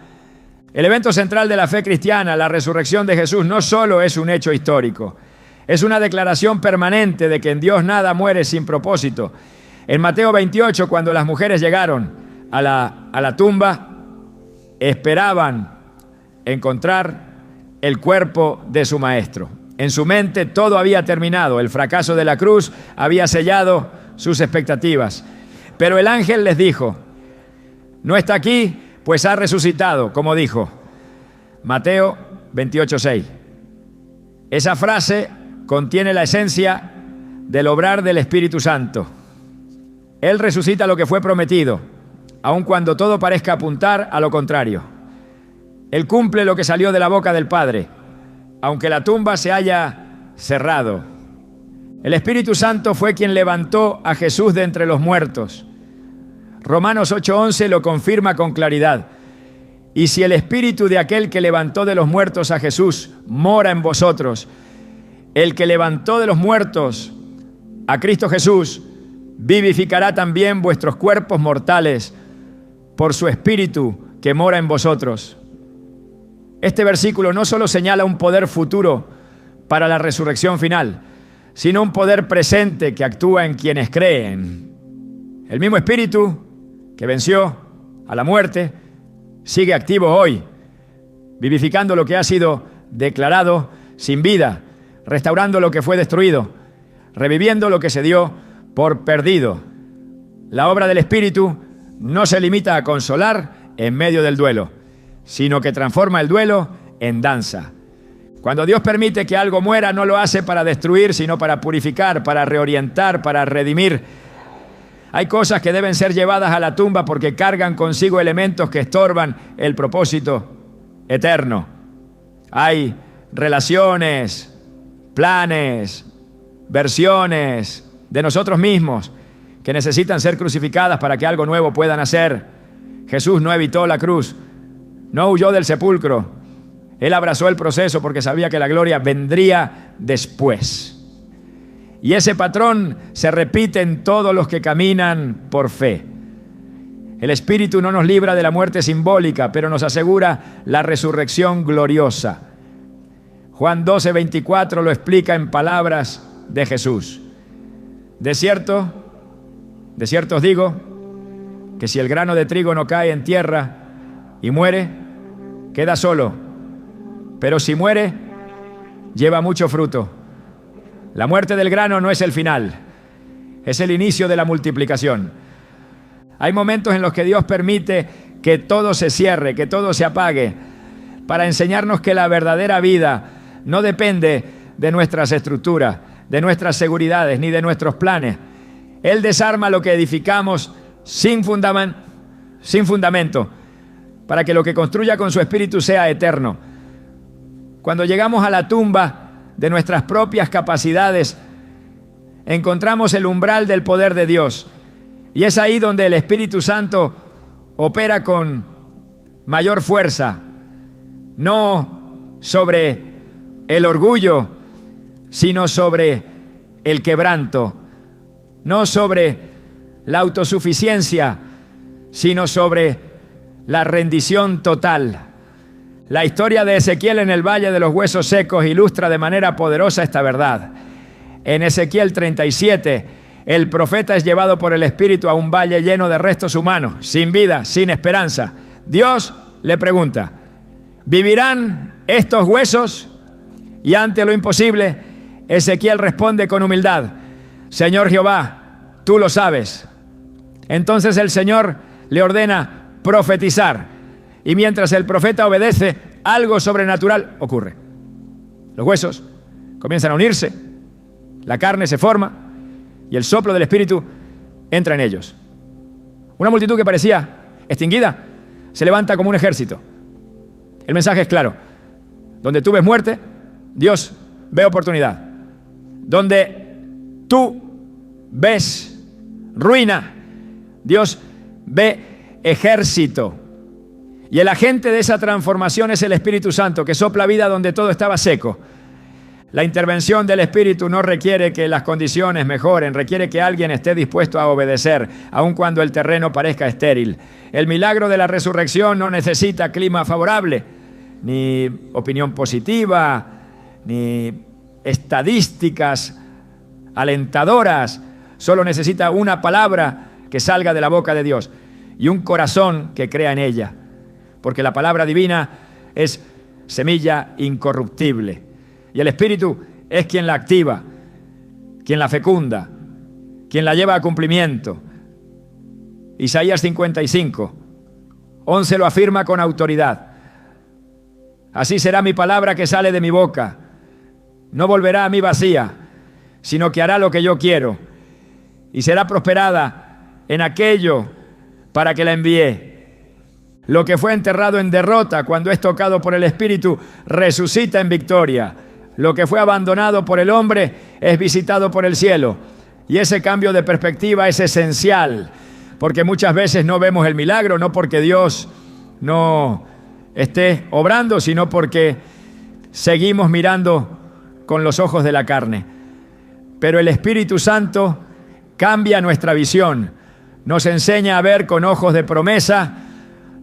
El evento central de la fe cristiana, la resurrección de Jesús, no solo es un hecho histórico, es una declaración permanente de que en Dios nada muere sin propósito. En Mateo 28, cuando las mujeres llegaron a la tumba, esperaban encontrar el cuerpo de su maestro. En su mente todo había terminado, el fracaso de la cruz había sellado sus expectativas. Pero el ángel les dijo: no está aquí, pues ha resucitado, como dijo. Mateo 28:6. Esa frase contiene la esencia del obrar del Espíritu Santo. Él resucita lo que fue prometido, aun cuando todo parezca apuntar a lo contrario. Él cumple lo que salió de la boca del Padre, aunque la tumba se haya cerrado. El Espíritu Santo fue quien levantó a Jesús de entre los muertos. Romanos 8:11 lo confirma con claridad. Y si el Espíritu de aquel que levantó de los muertos a Jesús mora en vosotros, el que levantó de los muertos a Cristo Jesús vivificará también vuestros cuerpos mortales por su Espíritu que mora en vosotros. Este versículo no solo señala un poder futuro para la resurrección final, sino un poder presente que actúa en quienes creen. El mismo Espíritu que venció a la muerte sigue activo hoy, vivificando lo que ha sido declarado sin vida, restaurando lo que fue destruido, reviviendo lo que se dio por perdido. La obra del Espíritu no se limita a consolar en medio del duelo, sino que transforma el duelo en danza. Cuando Dios permite que algo muera, no lo hace para destruir, sino para purificar, para reorientar, para redimir. Hay cosas que deben ser llevadas a la tumba porque cargan consigo elementos que estorban el propósito eterno. Hay relaciones, planes, versiones de nosotros mismos que necesitan ser crucificadas para que algo nuevo pueda nacer. Jesús no evitó la cruz, no huyó del sepulcro. Él abrazó el proceso porque sabía que la gloria vendría después. Y ese patrón se repite en todos los que caminan por fe. El Espíritu no nos libra de la muerte simbólica, pero nos asegura la resurrección gloriosa. Juan 12:24 lo explica en palabras de Jesús. De cierto os digo, que si el grano de trigo no cae en tierra y muere, queda solo. Pero si muere, lleva mucho fruto. La muerte del grano no es el final, es el inicio de la multiplicación. Hay momentos en los que Dios permite que todo se cierre, que todo se apague, para enseñarnos que la verdadera vida no depende de nuestras estructuras, de nuestras seguridades, ni de nuestros planes. Él desarma lo que edificamos sin fundamento, para que lo que construya con su Espíritu sea eterno. Cuando llegamos a la tumba de nuestras propias capacidades, encontramos el umbral del poder de Dios. Y es ahí donde el Espíritu Santo opera con mayor fuerza, no sobre el orgullo, sino sobre el quebranto, no sobre la autosuficiencia, sino sobre la rendición total. La historia de Ezequiel en el Valle de los Huesos Secos ilustra de manera poderosa esta verdad. En Ezequiel 37, el profeta es llevado por el Espíritu a un valle lleno de restos humanos, sin vida, sin esperanza. Dios le pregunta, ¿vivirán estos huesos? Y ante lo imposible, Ezequiel responde con humildad, Señor Jehová, tú lo sabes. Entonces el Señor le ordena profetizar. Y mientras el profeta obedece, algo sobrenatural ocurre. Los huesos comienzan a unirse, la carne se forma y el soplo del Espíritu entra en ellos. Una multitud que parecía extinguida se levanta como un ejército. El mensaje es claro. Donde tú ves muerte, Dios ve oportunidad. Donde tú ves ruina, Dios ve ejército. Y el agente de esa transformación es el Espíritu Santo, que sopla vida donde todo estaba seco. La intervención del Espíritu no requiere que las condiciones mejoren, requiere que alguien esté dispuesto a obedecer, aun cuando el terreno parezca estéril. El milagro de la resurrección no necesita clima favorable, ni opinión positiva, ni estadísticas alentadoras. Solo necesita una palabra que salga de la boca de Dios y un corazón que crea en ella. Porque la palabra divina es semilla incorruptible. Y el Espíritu es quien la activa, quien la fecunda, quien la lleva a cumplimiento. Isaías 55, 11 lo afirma con autoridad. Así será mi palabra que sale de mi boca. No volverá a mí vacía, sino que hará lo que yo quiero. Y será prosperada en aquello para que la envié. Lo que fue enterrado en derrota cuando es tocado por el Espíritu, resucita en victoria. Lo que fue abandonado por el hombre es visitado por el cielo. Y ese cambio de perspectiva es esencial, porque muchas veces no vemos el milagro, no porque Dios no esté obrando, sino porque seguimos mirando con los ojos de la carne. Pero el Espíritu Santo cambia nuestra visión, nos enseña a ver con ojos de promesa,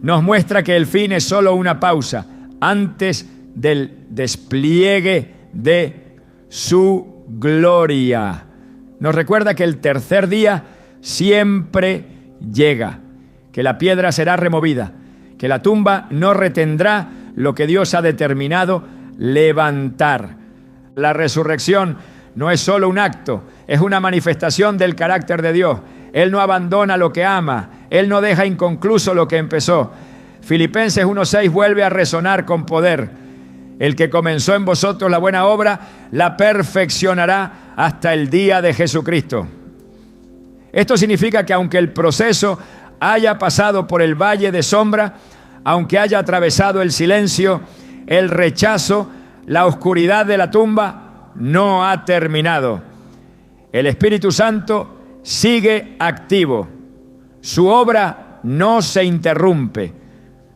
nos muestra que el fin es solo una pausa antes del despliegue de su gloria. Nos recuerda que el tercer día siempre llega, que la piedra será removida, que la tumba no retendrá lo que Dios ha determinado levantar. La resurrección no es solo un acto, es una manifestación del carácter de Dios. Él no abandona lo que ama, Él no deja inconcluso lo que empezó. Filipenses 1:6 vuelve a resonar con poder. El que comenzó en vosotros la buena obra, la perfeccionará hasta el día de Jesucristo. Esto significa que aunque el proceso haya pasado por el valle de sombra, aunque haya atravesado el silencio, el rechazo, la oscuridad de la tumba, no ha terminado. El Espíritu Santo sigue activo. Su obra no se interrumpe.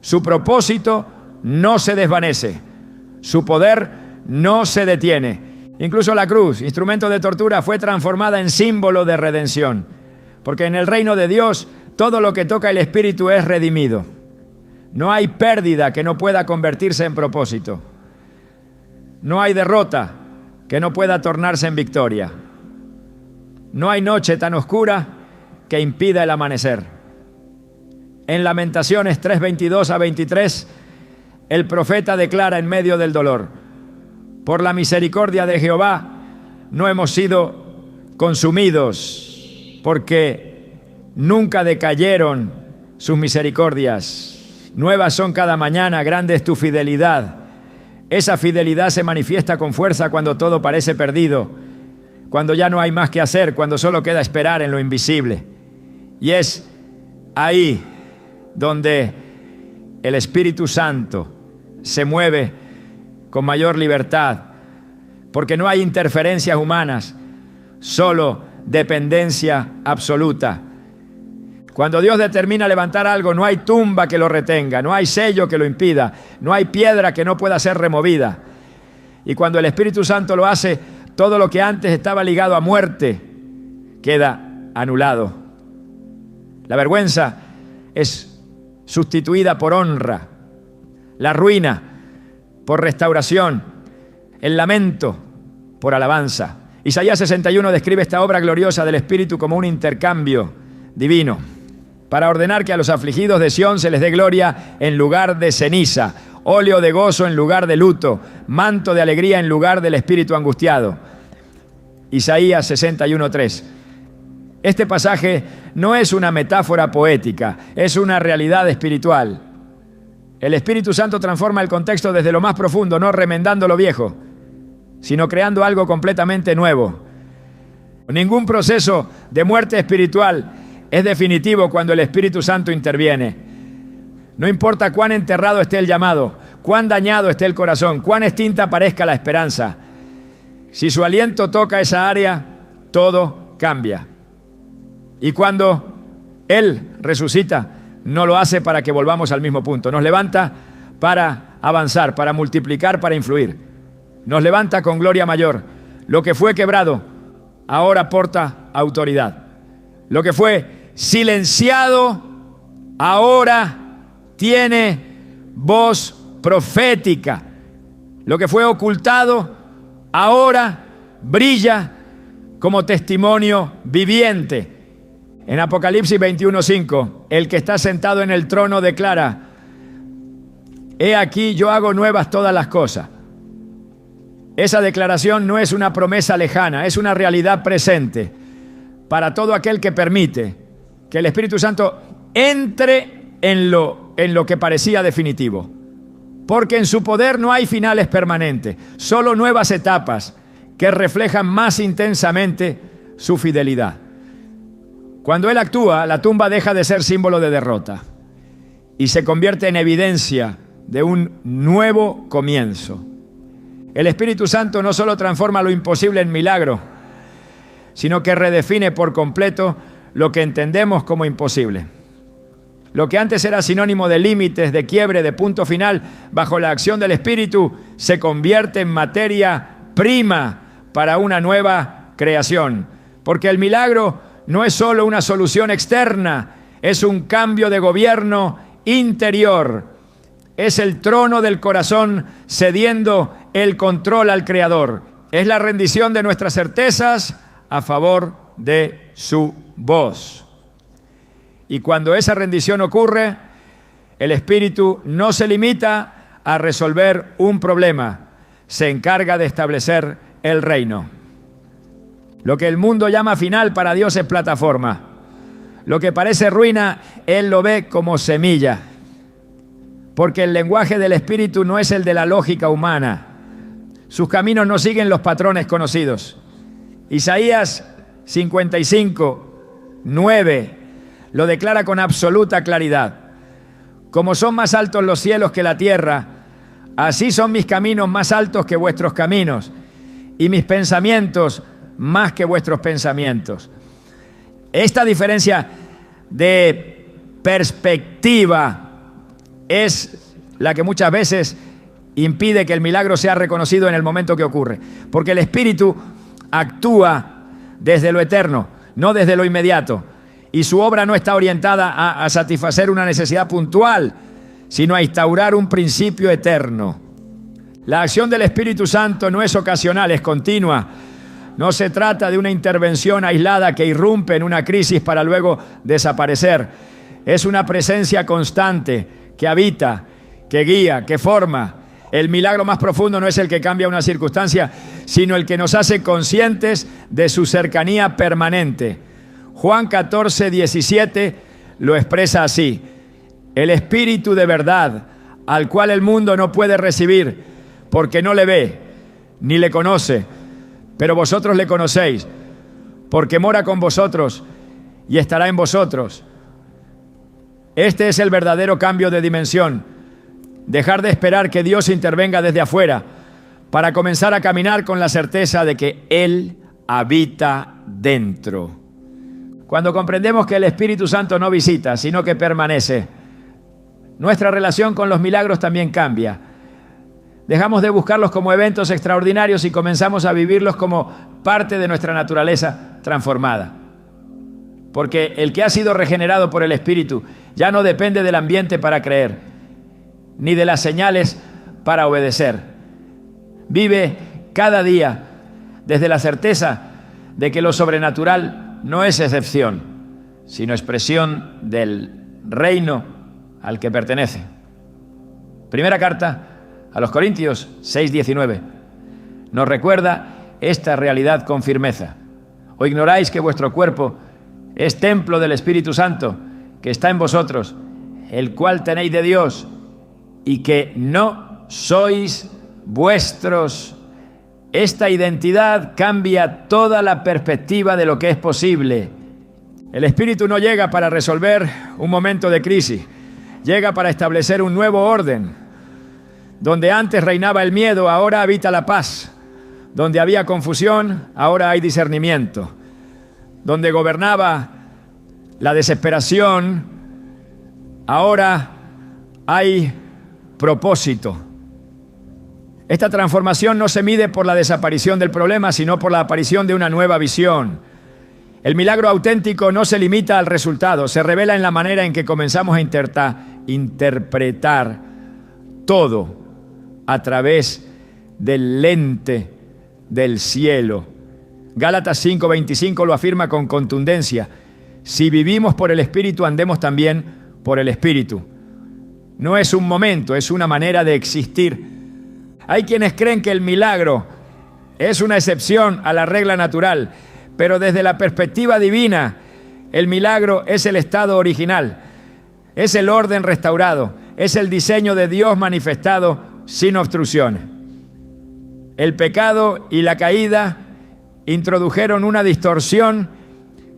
Su propósito no se desvanece. Su poder no se detiene. Incluso la cruz, instrumento de tortura, fue transformada en símbolo de redención. Porque en el reino de Dios, todo lo que toca el Espíritu es redimido. No hay pérdida que no pueda convertirse en propósito. No hay derrota que no pueda tornarse en victoria. No hay noche tan oscura que impida el amanecer. En Lamentaciones 3:22-23, el profeta declara en medio del dolor: por la misericordia de Jehová no hemos sido consumidos, porque nunca decayeron sus misericordias. Nuevas son cada mañana, grande es tu fidelidad. Esa fidelidad se manifiesta con fuerza cuando todo parece perdido, cuando ya no hay más que hacer, cuando solo queda esperar en lo invisible. Y es ahí donde el Espíritu Santo se mueve con mayor libertad, porque no hay interferencias humanas, solo dependencia absoluta. Cuando Dios determina levantar algo, no hay tumba que lo retenga, no hay sello que lo impida, no hay piedra que no pueda ser removida. Y cuando el Espíritu Santo lo hace, todo lo que antes estaba ligado a muerte queda anulado. La vergüenza es sustituida por honra, la ruina por restauración, el lamento por alabanza. Isaías 61 describe esta obra gloriosa del Espíritu como un intercambio divino. para ordenar que a los afligidos de Sión se les dé gloria en lugar de ceniza, óleo de gozo en lugar de luto, manto de alegría en lugar del espíritu angustiado. Isaías 61:3. Este pasaje no es una metáfora poética, es una realidad espiritual. El Espíritu Santo transforma el contexto desde lo más profundo, no remendando lo viejo, sino creando algo completamente nuevo. Ningún proceso de muerte espiritual es definitivo cuando el Espíritu Santo interviene. No importa cuán enterrado esté el llamado, cuán dañado esté el corazón, cuán extinta parezca la esperanza. Si su aliento toca esa área, todo cambia. Y cuando Él resucita, no lo hace para que volvamos al mismo punto. Nos levanta para avanzar, para multiplicar, para influir. Nos levanta con gloria mayor. Lo que fue quebrado, ahora porta autoridad. Lo que fue silenciado, ahora tiene voz profética. Lo que fue ocultado, ahora brilla como testimonio viviente. En Apocalipsis 21:5, el que está sentado en el trono declara: he aquí, yo hago nuevas todas las cosas. Esa declaración no es una promesa lejana, es una realidad presente para todo aquel que permite que el Espíritu Santo entre en lo que parecía definitivo. Porque en su poder no hay finales permanentes, solo nuevas etapas que reflejan más intensamente su fidelidad. Cuando Él actúa, la tumba deja de ser símbolo de derrota y se convierte en evidencia de un nuevo comienzo. El Espíritu Santo no solo transforma lo imposible en milagro, sino que redefine por completo lo que entendemos como imposible. Lo que antes era sinónimo de límites, de quiebre, de punto final, bajo la acción del Espíritu, se convierte en materia prima para una nueva creación. Porque el milagro no es solo una solución externa, es un cambio de gobierno interior. Es el trono del corazón cediendo el control al Creador. Es la rendición de nuestras certezas a favor de su voz. Y cuando esa rendición ocurre, el Espíritu no se limita a resolver un problema, se encarga de establecer el reino. Lo que el mundo llama final, para Dios es plataforma. Lo que parece ruina, Él lo ve como semilla. Porque el lenguaje del Espíritu no es el de la lógica humana. Sus caminos no siguen los patrones conocidos. Isaías 55:9 lo declara con absoluta claridad. Como son más altos los cielos que la tierra, así son mis caminos más altos que vuestros caminos, y mis pensamientos más que vuestros pensamientos. Esta diferencia de perspectiva es la que muchas veces impide que el milagro sea reconocido en el momento que ocurre. Porque el Espíritu actúa desde lo eterno, no desde lo inmediato. Y su obra no está orientada a satisfacer una necesidad puntual, sino a instaurar un principio eterno. La acción del Espíritu Santo no es ocasional, es continua. No se trata de una intervención aislada que irrumpe en una crisis para luego desaparecer. Es una presencia constante que habita, que guía, que forma. El milagro más profundo no es el que cambia una circunstancia, sino el que nos hace conscientes de su cercanía permanente. Juan 14:17 lo expresa así: el Espíritu de verdad, al cual el mundo no puede recibir, porque no le ve, ni le conoce, pero vosotros le conocéis, porque mora con vosotros y estará en vosotros. Este es el verdadero cambio de dimensión. Dejar de esperar que Dios intervenga desde afuera para comenzar a caminar con la certeza de que Él habita dentro. Cuando comprendemos que el Espíritu Santo no visita, sino que permanece, nuestra relación con los milagros también cambia. Dejamos de buscarlos como eventos extraordinarios y comenzamos a vivirlos como parte de nuestra naturaleza transformada. Porque el que ha sido regenerado por el Espíritu ya no depende del ambiente para creer, ni de las señales para obedecer. Vive cada día desde la certeza de que lo sobrenatural no es excepción, sino expresión del reino al que pertenece. Primera carta a los Corintios 6:19 nos recuerda esta realidad con firmeza. ¿O ignoráis que vuestro cuerpo es templo del Espíritu Santo que está en vosotros, el cual tenéis de Dios, y que no sois vuestros? Esta identidad cambia toda la perspectiva de lo que es posible. El Espíritu no llega para resolver un momento de crisis, llega para establecer un nuevo orden. Donde antes reinaba el miedo, ahora habita la paz. Donde había confusión, ahora hay discernimiento. Donde gobernaba la desesperación, ahora hay propósito. Esta transformación no se mide por la desaparición del problema, sino por la aparición de una nueva visión. El milagro auténtico no se limita al resultado, se revela en la manera en que comenzamos a interpretar todo a través del lente del cielo. Gálatas 5:25 lo afirma con contundencia. Si vivimos por el Espíritu, andemos también por el Espíritu. No es un momento, es una manera de existir. Hay quienes creen que el milagro es una excepción a la regla natural, pero desde la perspectiva divina, el milagro es el estado original, es el orden restaurado, es el diseño de Dios manifestado sin obstrucciones. El pecado y la caída introdujeron una distorsión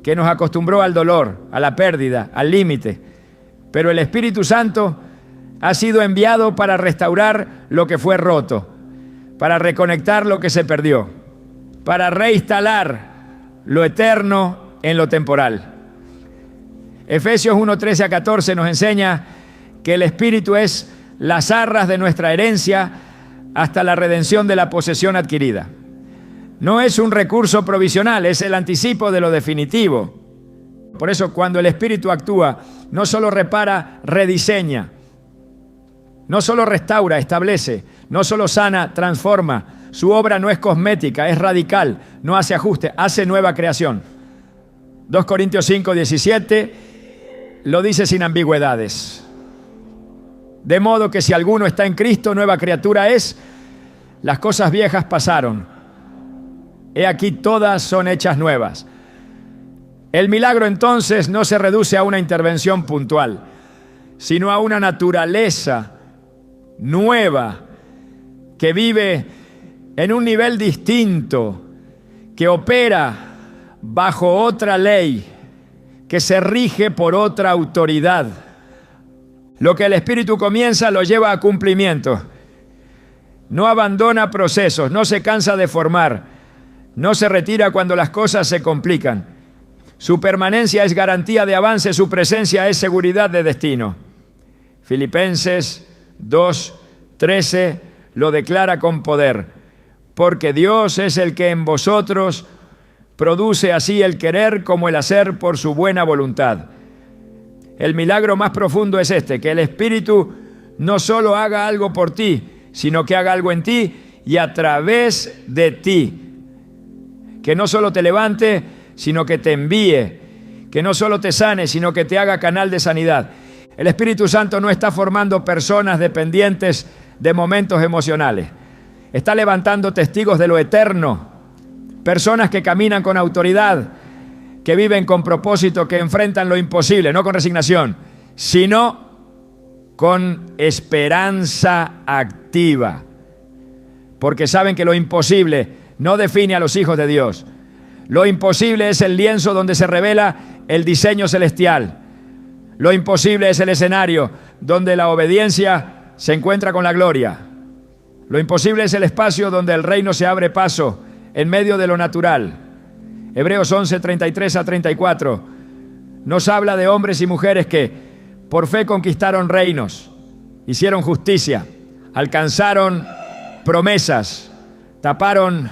que nos acostumbró al dolor, a la pérdida, al límite. Pero el Espíritu Santo ha sido enviado para restaurar lo que fue roto, para reconectar lo que se perdió, para reinstalar lo eterno en lo temporal. Efesios 1:13-14 nos enseña que el Espíritu es las arras de nuestra herencia hasta la redención de la posesión adquirida. No es un recurso provisional, es el anticipo de lo definitivo. Por eso, cuando el Espíritu actúa, no solo repara, rediseña. No solo restaura, establece. No solo sana, transforma. Su obra no es cosmética, es radical. No hace ajuste, hace nueva creación. 2 Corintios 5:17 lo dice sin ambigüedades. De modo que si alguno está en Cristo, nueva criatura es. Las cosas viejas pasaron. He aquí todas son hechas nuevas. El milagro entonces no se reduce a una intervención puntual, sino a una naturaleza nueva que vive en un nivel distinto, que opera bajo otra ley, que se rige por otra autoridad. Lo que el Espíritu comienza lo lleva a cumplimiento. No abandona procesos, no se cansa de formar, no se retira cuando las cosas se complican. Su permanencia es garantía de avance, su presencia es seguridad de destino. Filipenses 2:13 lo declara con poder. Porque Dios es el que en vosotros produce así el querer como el hacer por su buena voluntad. El milagro más profundo es este, que el Espíritu no solo haga algo por ti, sino que haga algo en ti y a través de ti. Que no solo te levante, sino que te envíe. Que no solo te sane, sino que te haga canal de sanidad. El Espíritu Santo no está formando personas dependientes de momentos emocionales. Está levantando testigos de lo eterno. Personas que caminan con autoridad, que viven con propósito, que enfrentan lo imposible, no con resignación, sino con esperanza activa. Porque saben que lo imposible no define a los hijos de Dios. Lo imposible es el lienzo donde se revela el diseño celestial. Lo imposible es el escenario donde la obediencia se encuentra con la gloria. Lo imposible es el espacio donde el reino se abre paso en medio de lo natural. Hebreos 11:33-34 nos habla de hombres y mujeres que por fe conquistaron reinos, hicieron justicia, alcanzaron promesas, taparon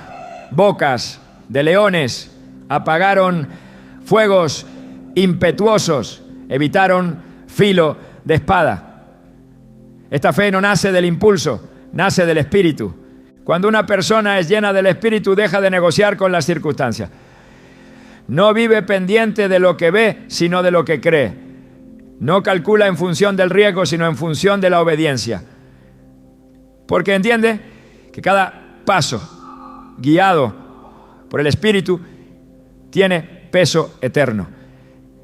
bocas de leones, apagaron fuegos impetuosos, evitaron filo de espada. Esta fe no nace del impulso, nace del Espíritu. Cuando una persona es llena del Espíritu, deja de negociar con las circunstancias. No vive pendiente de lo que ve, sino de lo que cree. No calcula en función del riesgo, sino en función de la obediencia. Porque entiende que cada paso guiado por el Espíritu tiene peso eterno.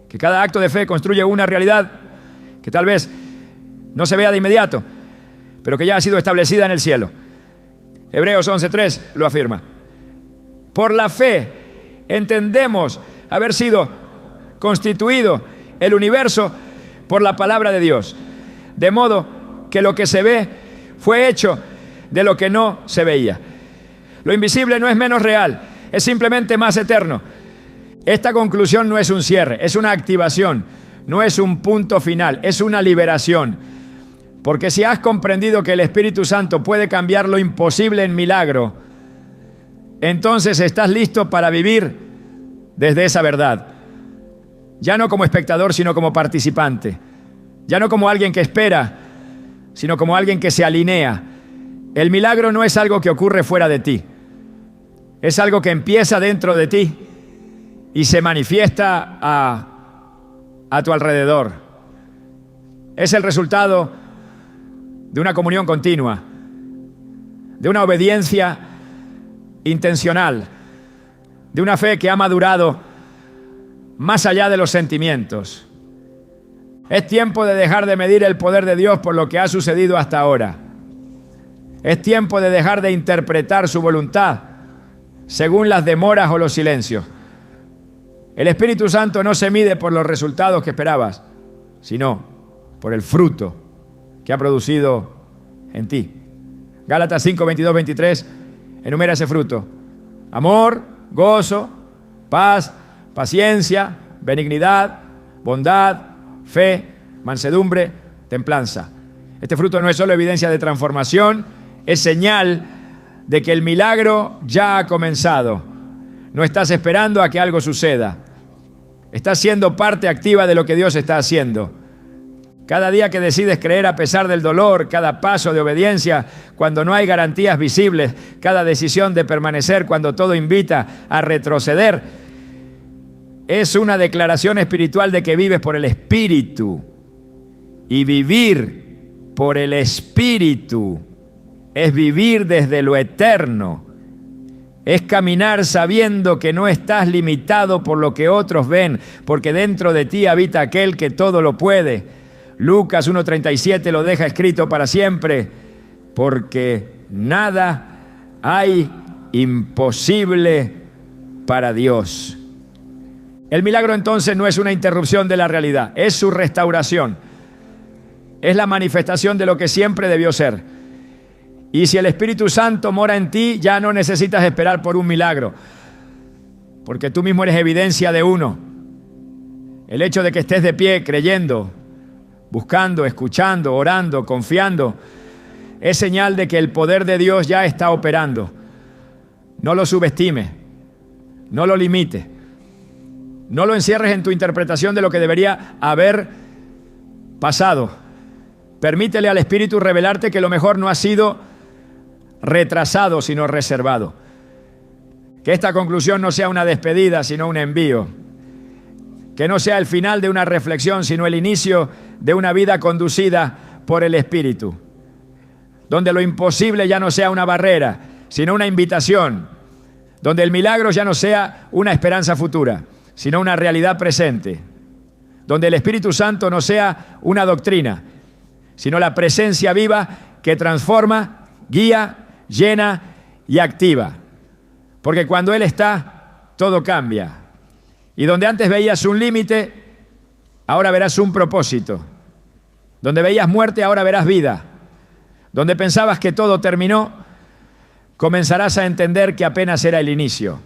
Que cada acto de fe construye una realidad que tal vez no se vea de inmediato, pero que ya ha sido establecida en el cielo. Hebreos 11:3 lo afirma. Por la fe entendemos haber sido constituido el universo por la palabra de Dios, de modo que lo que se ve fue hecho de lo que no se veía. Lo invisible no es menos real, es simplemente más eterno. Esta conclusión no es un cierre, es una activación, no es un punto final, es una liberación. Porque si has comprendido que el Espíritu Santo puede cambiar lo imposible en milagro, entonces estás listo para vivir desde esa verdad. Ya no como espectador, sino como participante. Ya no como alguien que espera, sino como alguien que se alinea. El milagro no es algo que ocurre fuera de ti. Es algo que empieza dentro de ti y se manifiesta a tu alrededor. Es el resultado de una comunión continua, de una obediencia intencional, de una fe que ha madurado más allá de los sentimientos. Es tiempo de dejar de medir el poder de Dios por lo que ha sucedido hasta ahora. Es tiempo de dejar de interpretar su voluntad según las demoras o los silencios. El Espíritu Santo no se mide por los resultados que esperabas, sino por el fruto que ha producido en ti. Gálatas 5, 22, 23 enumera ese fruto: amor, gozo, paz, paciencia, benignidad, bondad, fe, mansedumbre, templanza. Este fruto no es solo evidencia de transformación, es señal de que el milagro ya ha comenzado. No estás esperando a que algo suceda. Estás siendo parte activa de lo que Dios está haciendo. Cada día que decides creer a pesar del dolor, cada paso de obediencia cuando no hay garantías visibles, cada decisión de permanecer cuando todo invita a retroceder, es una declaración espiritual de que vives por el Espíritu. Y vivir por el Espíritu es vivir desde lo eterno. Es caminar sabiendo que no estás limitado por lo que otros ven, porque dentro de ti habita aquel que todo lo puede. Lucas 1:37 lo deja escrito para siempre, porque nada hay imposible para Dios. El milagro entonces no es una interrupción de la realidad, es su restauración. Es la manifestación de lo que siempre debió ser. Y si el Espíritu Santo mora en ti, ya no necesitas esperar por un milagro, porque tú mismo eres evidencia de uno. El hecho de que estés de pie creyendo, buscando, escuchando, orando, confiando, es señal de que el poder de Dios ya está operando. No lo subestime, no lo limite, no lo encierres en tu interpretación de lo que debería haber pasado. Permítele al Espíritu revelarte que lo mejor no ha sido retrasado, sino reservado. Que esta conclusión no sea una despedida, sino un envío. Que no sea el final de una reflexión, sino el inicio de una vida conducida por el Espíritu. Donde lo imposible ya no sea una barrera, sino una invitación. Donde el milagro ya no sea una esperanza futura, sino una realidad presente. Donde el Espíritu Santo no sea una doctrina, sino la presencia viva que transforma, guía, llena y activa. Porque cuando Él está, todo cambia. Y donde antes veías un límite, ahora verás un propósito. Donde veías muerte, ahora verás vida. Donde pensabas que todo terminó, comenzarás a entender que apenas era el inicio.